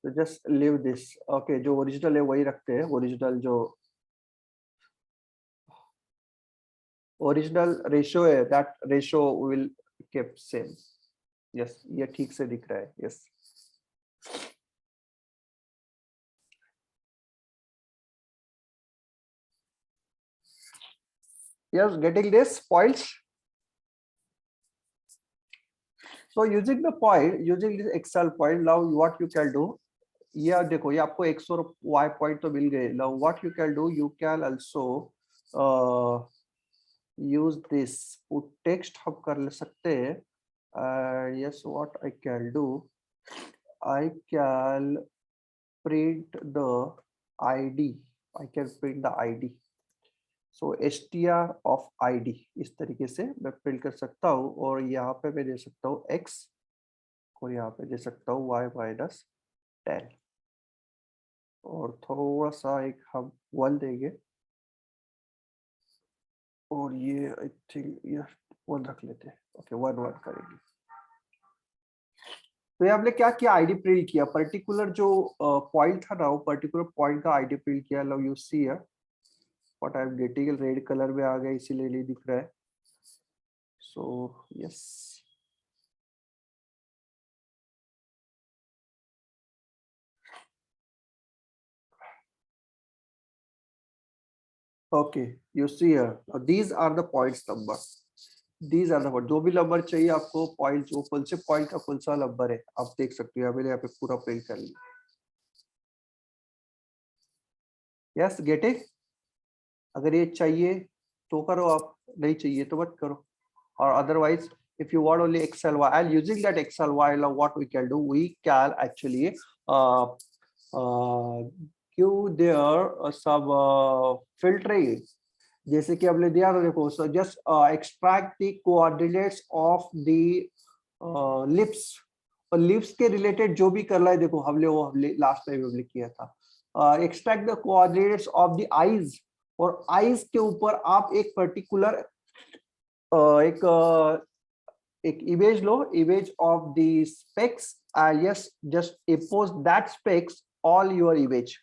तो जस्ट लीव दिस, ओके जो ओरिजिनल है वही रखते हैं, ओरिजिनल रेशियो है, that ratio will keep same, yes ये ठीक से दिख रहा है, yes yes getting this points, so using the point, using this excel point, now what you can do, ये आप देखो ये आपको x और y पॉइंट तो मिल गए, now what you can do, you can also use this put text हम कर सकते हैं, yes what I can do, I can print the id, I can print the id, so str of id इस तरीके से मैं print कर सकता हूँ, और यहाँ पे मैं दे सकता हूँ x और यहाँ पे दे सकता हूँ y माइनस 10, और थोड़ा सा एक हम 1 देंगे, और ये आई थिंक ये 1 रख लेते हैं, ओके 1 करेंगे, तो ये हमने क्या किया, आईडी प्रिंट किया, पर्टिकुलर जो पॉइंट था ना वो पर्टिकुलर पॉइंट का आईडी प्रिंट किया, love you see here what I am getting, red colour में आ गया इसीलिए नहीं दिख रहा है, so yes okay you see here these are the points number, these are the जो भी नंबर चाहिए आपको, पॉइंट जो कौन से पॉइंट का कौन सा नंबर है आप देख सकते हो, मैंने यहाँ पे पूरा प्रिंट कर लिया, यस गेट इट, अगर ये चाहिए तो करो आप, नहीं चाहिए तो मत करो, or otherwise if you want only XLY, and using that XLY, what we can do, we can actually give there some filtering, जैसे कि हमने दिया था देखो, so just extract the coordinates of the lips, और लिप्स के related जो भी करना है देखो हमने लास्ट टाइम हमने किया था, extract the coordinates of the eyes, और आईज के ऊपर आप एक पर्टिकुलर एक image low, image of the specs, yes just impose that specs all your image,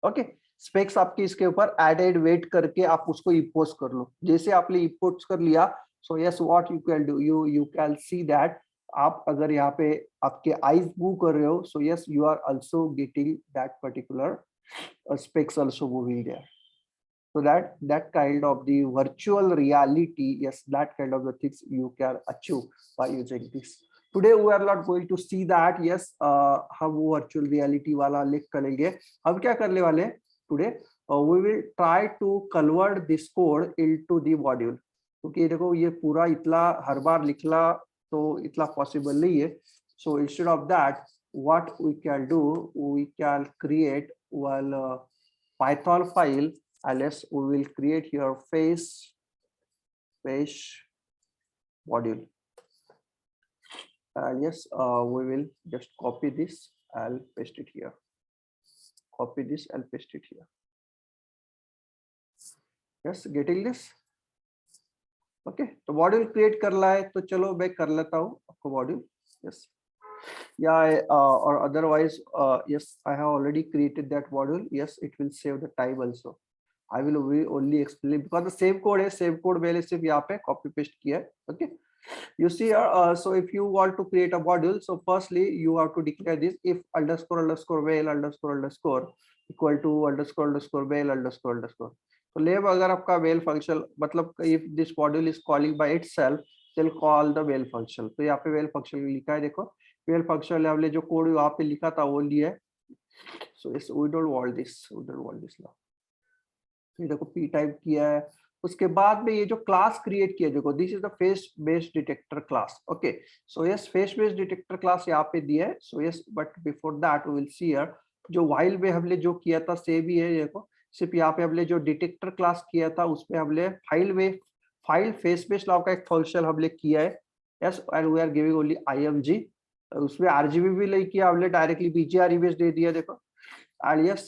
okay. Specs आपके इसके ऊपर एडेड वेट करके आप उसको इम्पोज कर लो, जैसे आपने इम्पोज कर लिया, so yes what you can do, you can see that, आप अगर यहाँ पे आपके आईज मूव कर रहे हो, so yes you are also getting that particular specs also moving there, so that kind of the virtual reality, yes, that kind of the things you can achieve by using this. Today we are not going to see that, yes, हम वो virtual reality वाला लिख करेंगे, हम क्या करने वाले today, we will try to convert this code into the module, क्योंकि देखो ये पूरा इतना हर बार लिखना तो इतना possible नहीं है, so instead of that what we can do, we can create one Python file, unless we will create here face module. Yes, we will just copy this and paste it here. Copy this and paste it here. Yes, getting this? Okay, तो module create करना है तो चलो मैं कर लेता हूँ आपको module. Yes. Yeah, or otherwise, yes, I have already created that module. Yes, it will save the time also. I will only explain because the same code है, same code मैंने सिर्फ यहाँ पे copy paste किया है. Okay, you see here, so if you want to create a module, so firstly you have to declare this if underscore underscore val underscore underscore equal to underscore underscore val underscore underscore. तो लेब अगर आपका val function मतलब if this module is calling by itself, then call the val function. तो यहाँ पे val function लिखा है, देखो val function हमने जो कोड यहाँ पे लिखा था वो लिया है. So yes, we don't want this now. ये देखो p टाइप किया है, उसके बाद में ये जो क्लास क्रिएट किया देखो, this is the face based detector class. Okay, so yes face based detector class यहाँ पे दिया है. So yes, but before that we will see here जो व्हाइल में हमने जो किया था सेम ही है, देखो सिर्फ यहाँ पे हमने जो डिटेक्टर क्लास किया था उसमें हमने फाइल फेस बेस्ड नाम का एक फंक्शन हमने किया है. Yes, and we are giving only img, उसमें RGB भी नहीं किया हमने, डायरेक्टली bgr इमेज दे दिया देखो. And yes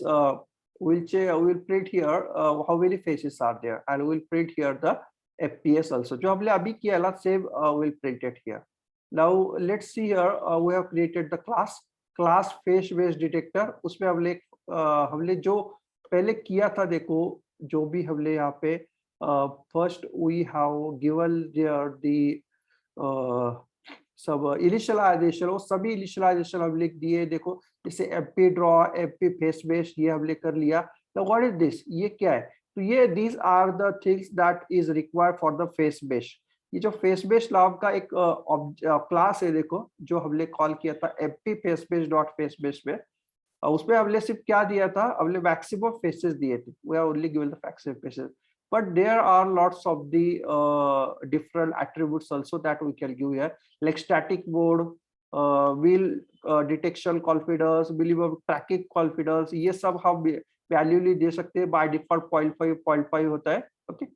we'll print here how many faces are there, and we'll print here the FPS also. जो हमने अभी किया ना same, we'll print it here. Now let's see here, we have created the class face based detector. उसमें हमने जो पहले किया था देखो, जो भी हमने यहाँ पे first we have given there the सब इनिशियलाइजेशन, वो सभी इनिशियलाइजेशन हम लिख दिए देखो, जैसे MP draw, MP face base ये हमने कर लिया. नाउ व्हाट इज दिस, ये क्या है, तो ये these are the things that is required for the face base. ये जो फेस बेस नाम का एक क्लास है देखो, जो हमने कॉल किया था MP phase base dot phase base में, उसमें हमने सिर्फ क्या दिया था, हमने मैक्सिमम फेसेस दिए थे, we have only given the maximum faces, but there are lots of the different attributes also that we can give here, like static mode, wheel detection confidence, minimum tracking confidence, ये सब हम वैल्यूली दे सकते हैं. By default 0.5 होता है. Okay,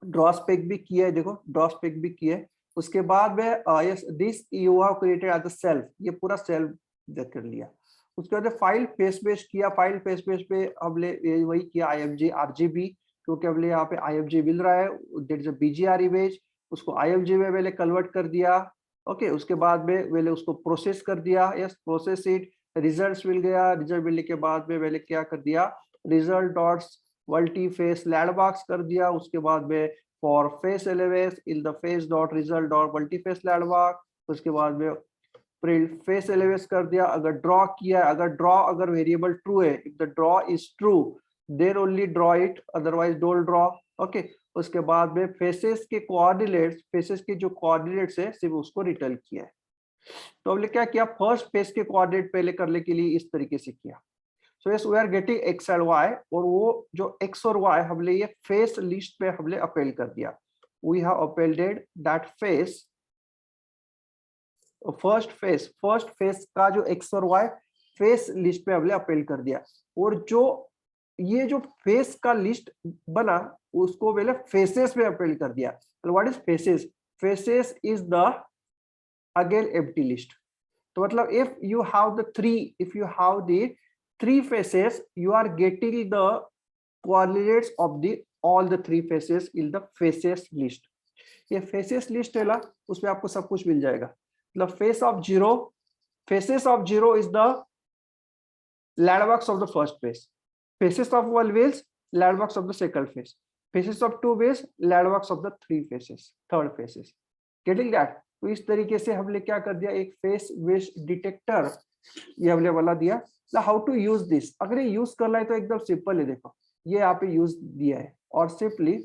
draw spec भी किया है देखो, ड्रॉ स्पेक भी किया है. उसके बाद में yes this you have created as a self, ये पूरा सेल्फ कर लिया. उसके बाद फाइल फेस बेस किया, फाइल फेस बेस पे हमने वही किया img RGB, क्योंकि हमने यहाँ पे img मिल रहा है, that is a bgr image, उसको img में मैंने कन्वर्ट कर दिया. ओके, उसके बाद में मैंने उसको प्रोसेस कर दिया. यस, प्रोसेस इट, रिजल्ट्स मिल गया. रिजल्ट मिलने के बाद में मैंने क्या कर दिया, result dots multi face landmarks कर दिया. उसके बाद में for face elements in the face dot result dot multi face landmark. उसके बाद में प्रिंट फेस एलिमेंट्स कर दिया. अगर ड्रॉ किया, अगर वेरिएबल ट्रू है, if the draw is true then only draw it, otherwise don't draw. Okay, उसके बाद में फेसेस के कोऑर्डिनेट्स, फेसेस के जो कोऑर्डिनेट्स है सिर्फ उसको रिटर्न किया है. तो हमने क्या किया, फर्स्ट फेस के कोऑर्डिनेट पहले करने के लिए इस तरीके से किया. So yes we are getting X and Y, और वो जो एक्स और वाई हमने ये फेस लिस्ट पे हमने अपेल कर दिया. We have appended that face, first face का जो एक्स और वाई फेस लिस्ट पे हमने अपेल कर दिया. और जो ये जो फेस का लिस्ट बना उसको पहले फेसेस में अपेल कर दिया. What is faces? Faces is the again empty list. तो मतलब if you have the three faces, you are getting the coordinates of the all the three faces in the faces list. ये faces list है ना, उसमें आपको सब कुछ मिल जाएगा. मतलब faces of zero is the landmarks of the first face. Faces of one face, landmarks of the second face. Faces of two face, landmarks of the third faces. Getting that? तो इस तरीके से हमने क्या कर दिया, एक फेस बेस्ड डिटेक्टर ये हमने वाला दिया. How to use this? अगर ये यूज करना है तो एकदम सिंपल है. देखो ये यहाँ पे यूज दिया है, और simply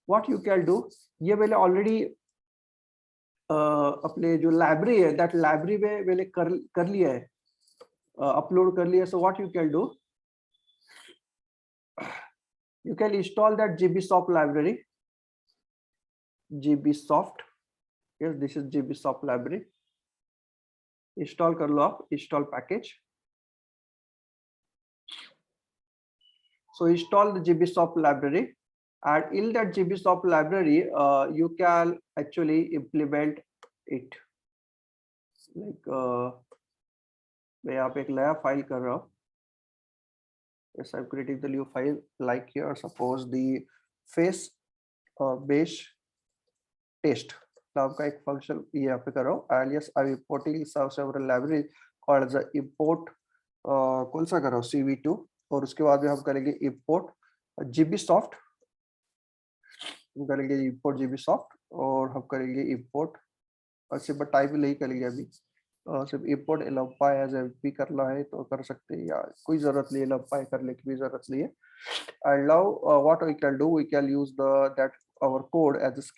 what you can do, ये मैंने ऑलरेडी अपने जो लाइब्रेरी है दैट लाइब्रेरी में मैंने कर लिया है, अपलोड कर लिया. So what you can do, you can install that gbsoft library. gbsoft, yes, this is gbsoft library. Install कर लो आप, install package. So install the gbsoft library, and in that gbsoft library you can actually implement it. Like मैं यहाँ पे एक नया file कर रहा हूँ. Yes, I'm creating the new file. Like here, suppose the face base test नाम का एक फंक्शन ये यहाँ पे कर रहा हूँ. And yes, I'm importing several libraries called the import कौन सा कर रहा हूँ, CV2. और उसके बाद में हम करेंगे import gbsoft, हम करेंगे import gbsoft, और हम करेंगे import, और सिर्फ टाइप नहीं करेंगे अभी, सिर्फ import numpy as MP करना है तो कर सकते हैं, या कोई जरूरत नहीं है numpy करने की भी जरूरत नहीं है. And now what we can do, we can use that our code as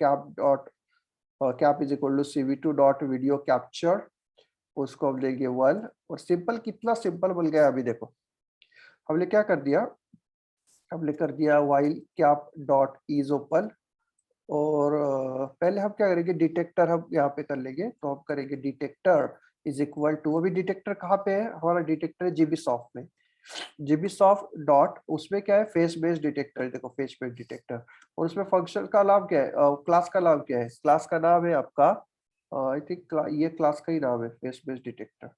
cap is equal to cv2 dot video capture, उसको हम लेंगे 1. और सिंपल, कितना सिंपल बन गया अभी देखो. हमने क्या कर दिया, हमने कर दिया while cap dot is open, और पहले हम क्या करेंगे, डिटेक्टर हम यहाँ पे कर लेंगे. तो हम करेंगे डिटेक्टर इज इक्वल टू, अभी डिटेक्टर कहाँ पे है, हमारा डिटेक्टर है gbsoft में. gbsoft डॉट, उसमें क्या है, फेस बेस्ड डिटेक्टर. देखो फेस बेस्ड डिटेक्टर, और उसमें फंक्शन का नाम क्या है, क्लास का नाम क्या है, क्लास का नाम है आपका, आई थिंक ये क्लास का ही नाम है, face based detector.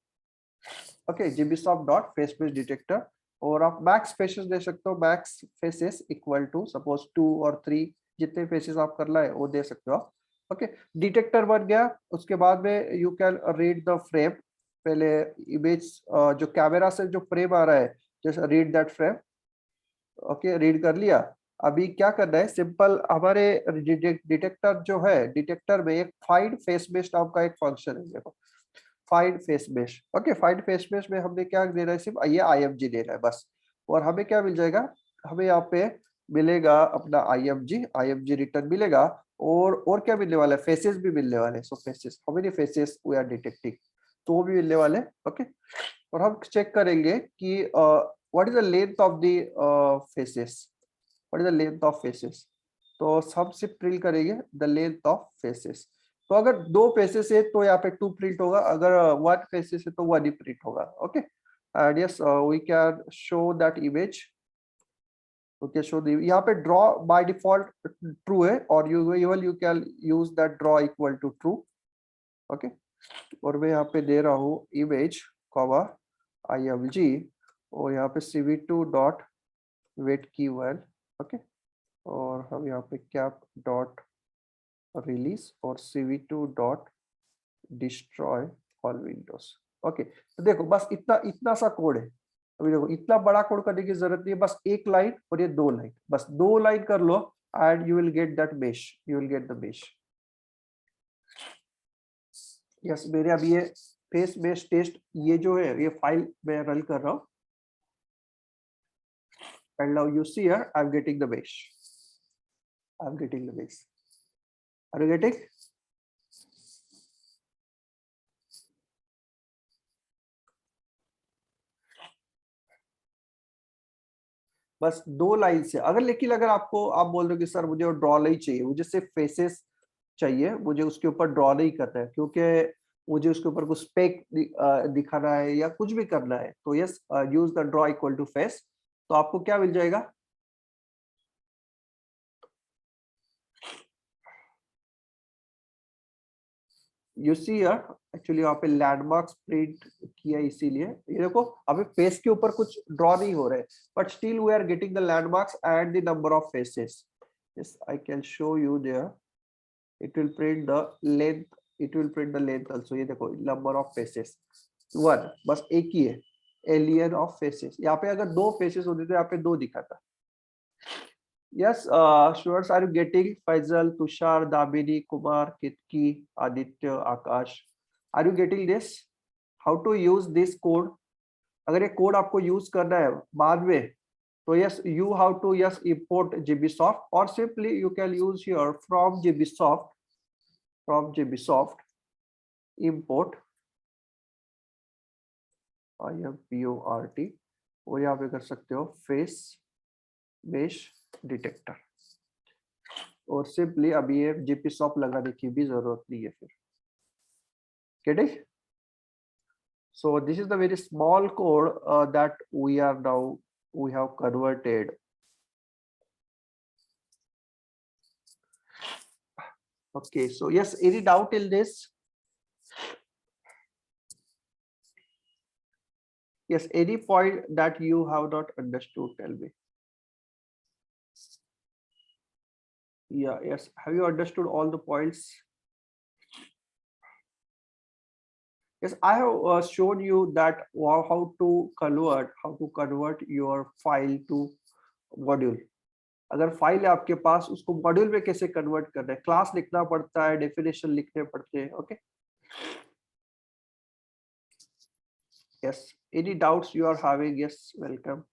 Okay, gbsoft dot face based detector. और आप मैक्स फेसेस दे सकते हो, max faces equal to suppose 2 और 3, जितने फेसेस आप करना है वो दे सकते हो आप. ओके, डिटेक्टर बन गया. उसके बाद में you can read the frame. पहले इमेज जो कैमरा से जो फ्रेम आ रहा है, just read that frame. Okay, read कर लिया. अभी क्या करना है, सिंपल हमारे डिटेक्टर जो है, डिटेक्टर में एक फाइंड फेस बेस्ड नाम का एक फंक्शन है. देखो find phase base. Okay, find phase base में हमने क्या देना है, सिर्फ ये IMG देना है बस. और हमें क्या मिल जाएगा, हमें यहाँ पे मिलेगा अपना IMG रिटर्न मिलेगा. और क्या मिलने वाला है, फेसेस भी मिलने वाले हैं. So faces, how many faces we are detecting, तो वो भी मिलने वाले. ओके, और हम चेक करेंगे कि what is the length of the faces, what is the length of faces. तो हम सिर्फ प्रिंट करेंगे द लेंथ ऑफ फेसेस. तो अगर 2 फेसेस है तो यहाँ पे 2 प्रिंट होगा, अगर 1 फेसेस है तो 1 ही प्रिंट होगा. Okay, and yes we can show that image. Okay, show the, यहाँ पे ड्रॉ बाय डिफॉल्ट ट्रू है, और you can use that draw equal to true. Okay, और मैं यहाँ पे दे रहा हूँ इमेज कॉमा IMG, और यहाँ पे cv2 dot wait keyword. Okay, और हम यहाँ पे कैप डॉट रिलीज और cv2 dot destroy all Windows. Okay, तो देखो बस इतना सा कोड है. अभी देखो इतना बड़ा कोड करने की जरूरत नहीं है, बस एक लाइन और ये 2 लाइन, बस 2 लाइन कर लो and you will get that mesh, you will get the mesh. Yes, मेरे अभी ये फेस बेस्ड टेस्ट ये जो है ये फाइल मैं रन कर रहा हूँ. And now you see here, I'm getting the mesh. I'm getting the mesh. Are you getting? बस 2 लाइन से अगर, लेकिन अगर आपको आप बोल रहे हो कि सर मुझे ड्रॉ नहीं चाहिए, मुझे सिर्फ फेसेस चाहिए, मुझे उसके ऊपर ड्रॉ नहीं करना है क्योंकि मुझे उसके ऊपर कुछ स्पेक दिखाना है या कुछ भी करना है, तो yes use the draw equal to face. तो आपको क्या मिल जाएगा, यू सी एक्चुअली यहाँ पे लैंडमार्क्स प्रिंट किया इसीलिए, ये देखो अभी फेस के ऊपर कुछ ड्रॉ नहीं हो रहे, but still we are getting the landmarks and the number of faces. Yes I can show you there, it will print the length, it will print the length also। ये देखो number of faces 1, बस एक ही है, alien of faces। यहाँ पे अगर 2 faces होते तो यहाँ पे 2 दिखाता। yes students, are you getting? Faisal, Tushar, Dabini, Kumar, Kitki, Aditya, Akash, are you getting this? How to use this code? अगर ये कोड आपको यूज करना है बाद में, तो yes you have to yes import gbsoft, or simply you can use here from gbsoft, import import, और यहाँ पे कर सकते हो फेस मेश डिटेक्टर, और सिंपली अभी ये gbsoft लगाने की भी जरूरत नहीं है फिर। Get it? So this is the very small code that we have converted. Okay, so yes, any doubt in this? Yes, any point that you have not understood, tell me. Yeah, yes, have you understood all the points? Yes, I have shown you that how to convert your file to module। अगर file है आपके पास, उसको module में कैसे convert करना है, class लिखना पड़ता है, डेफिनेशन लिखने पड़ते हैं। Okay, yes, any doubts you are having? Yes, welcome.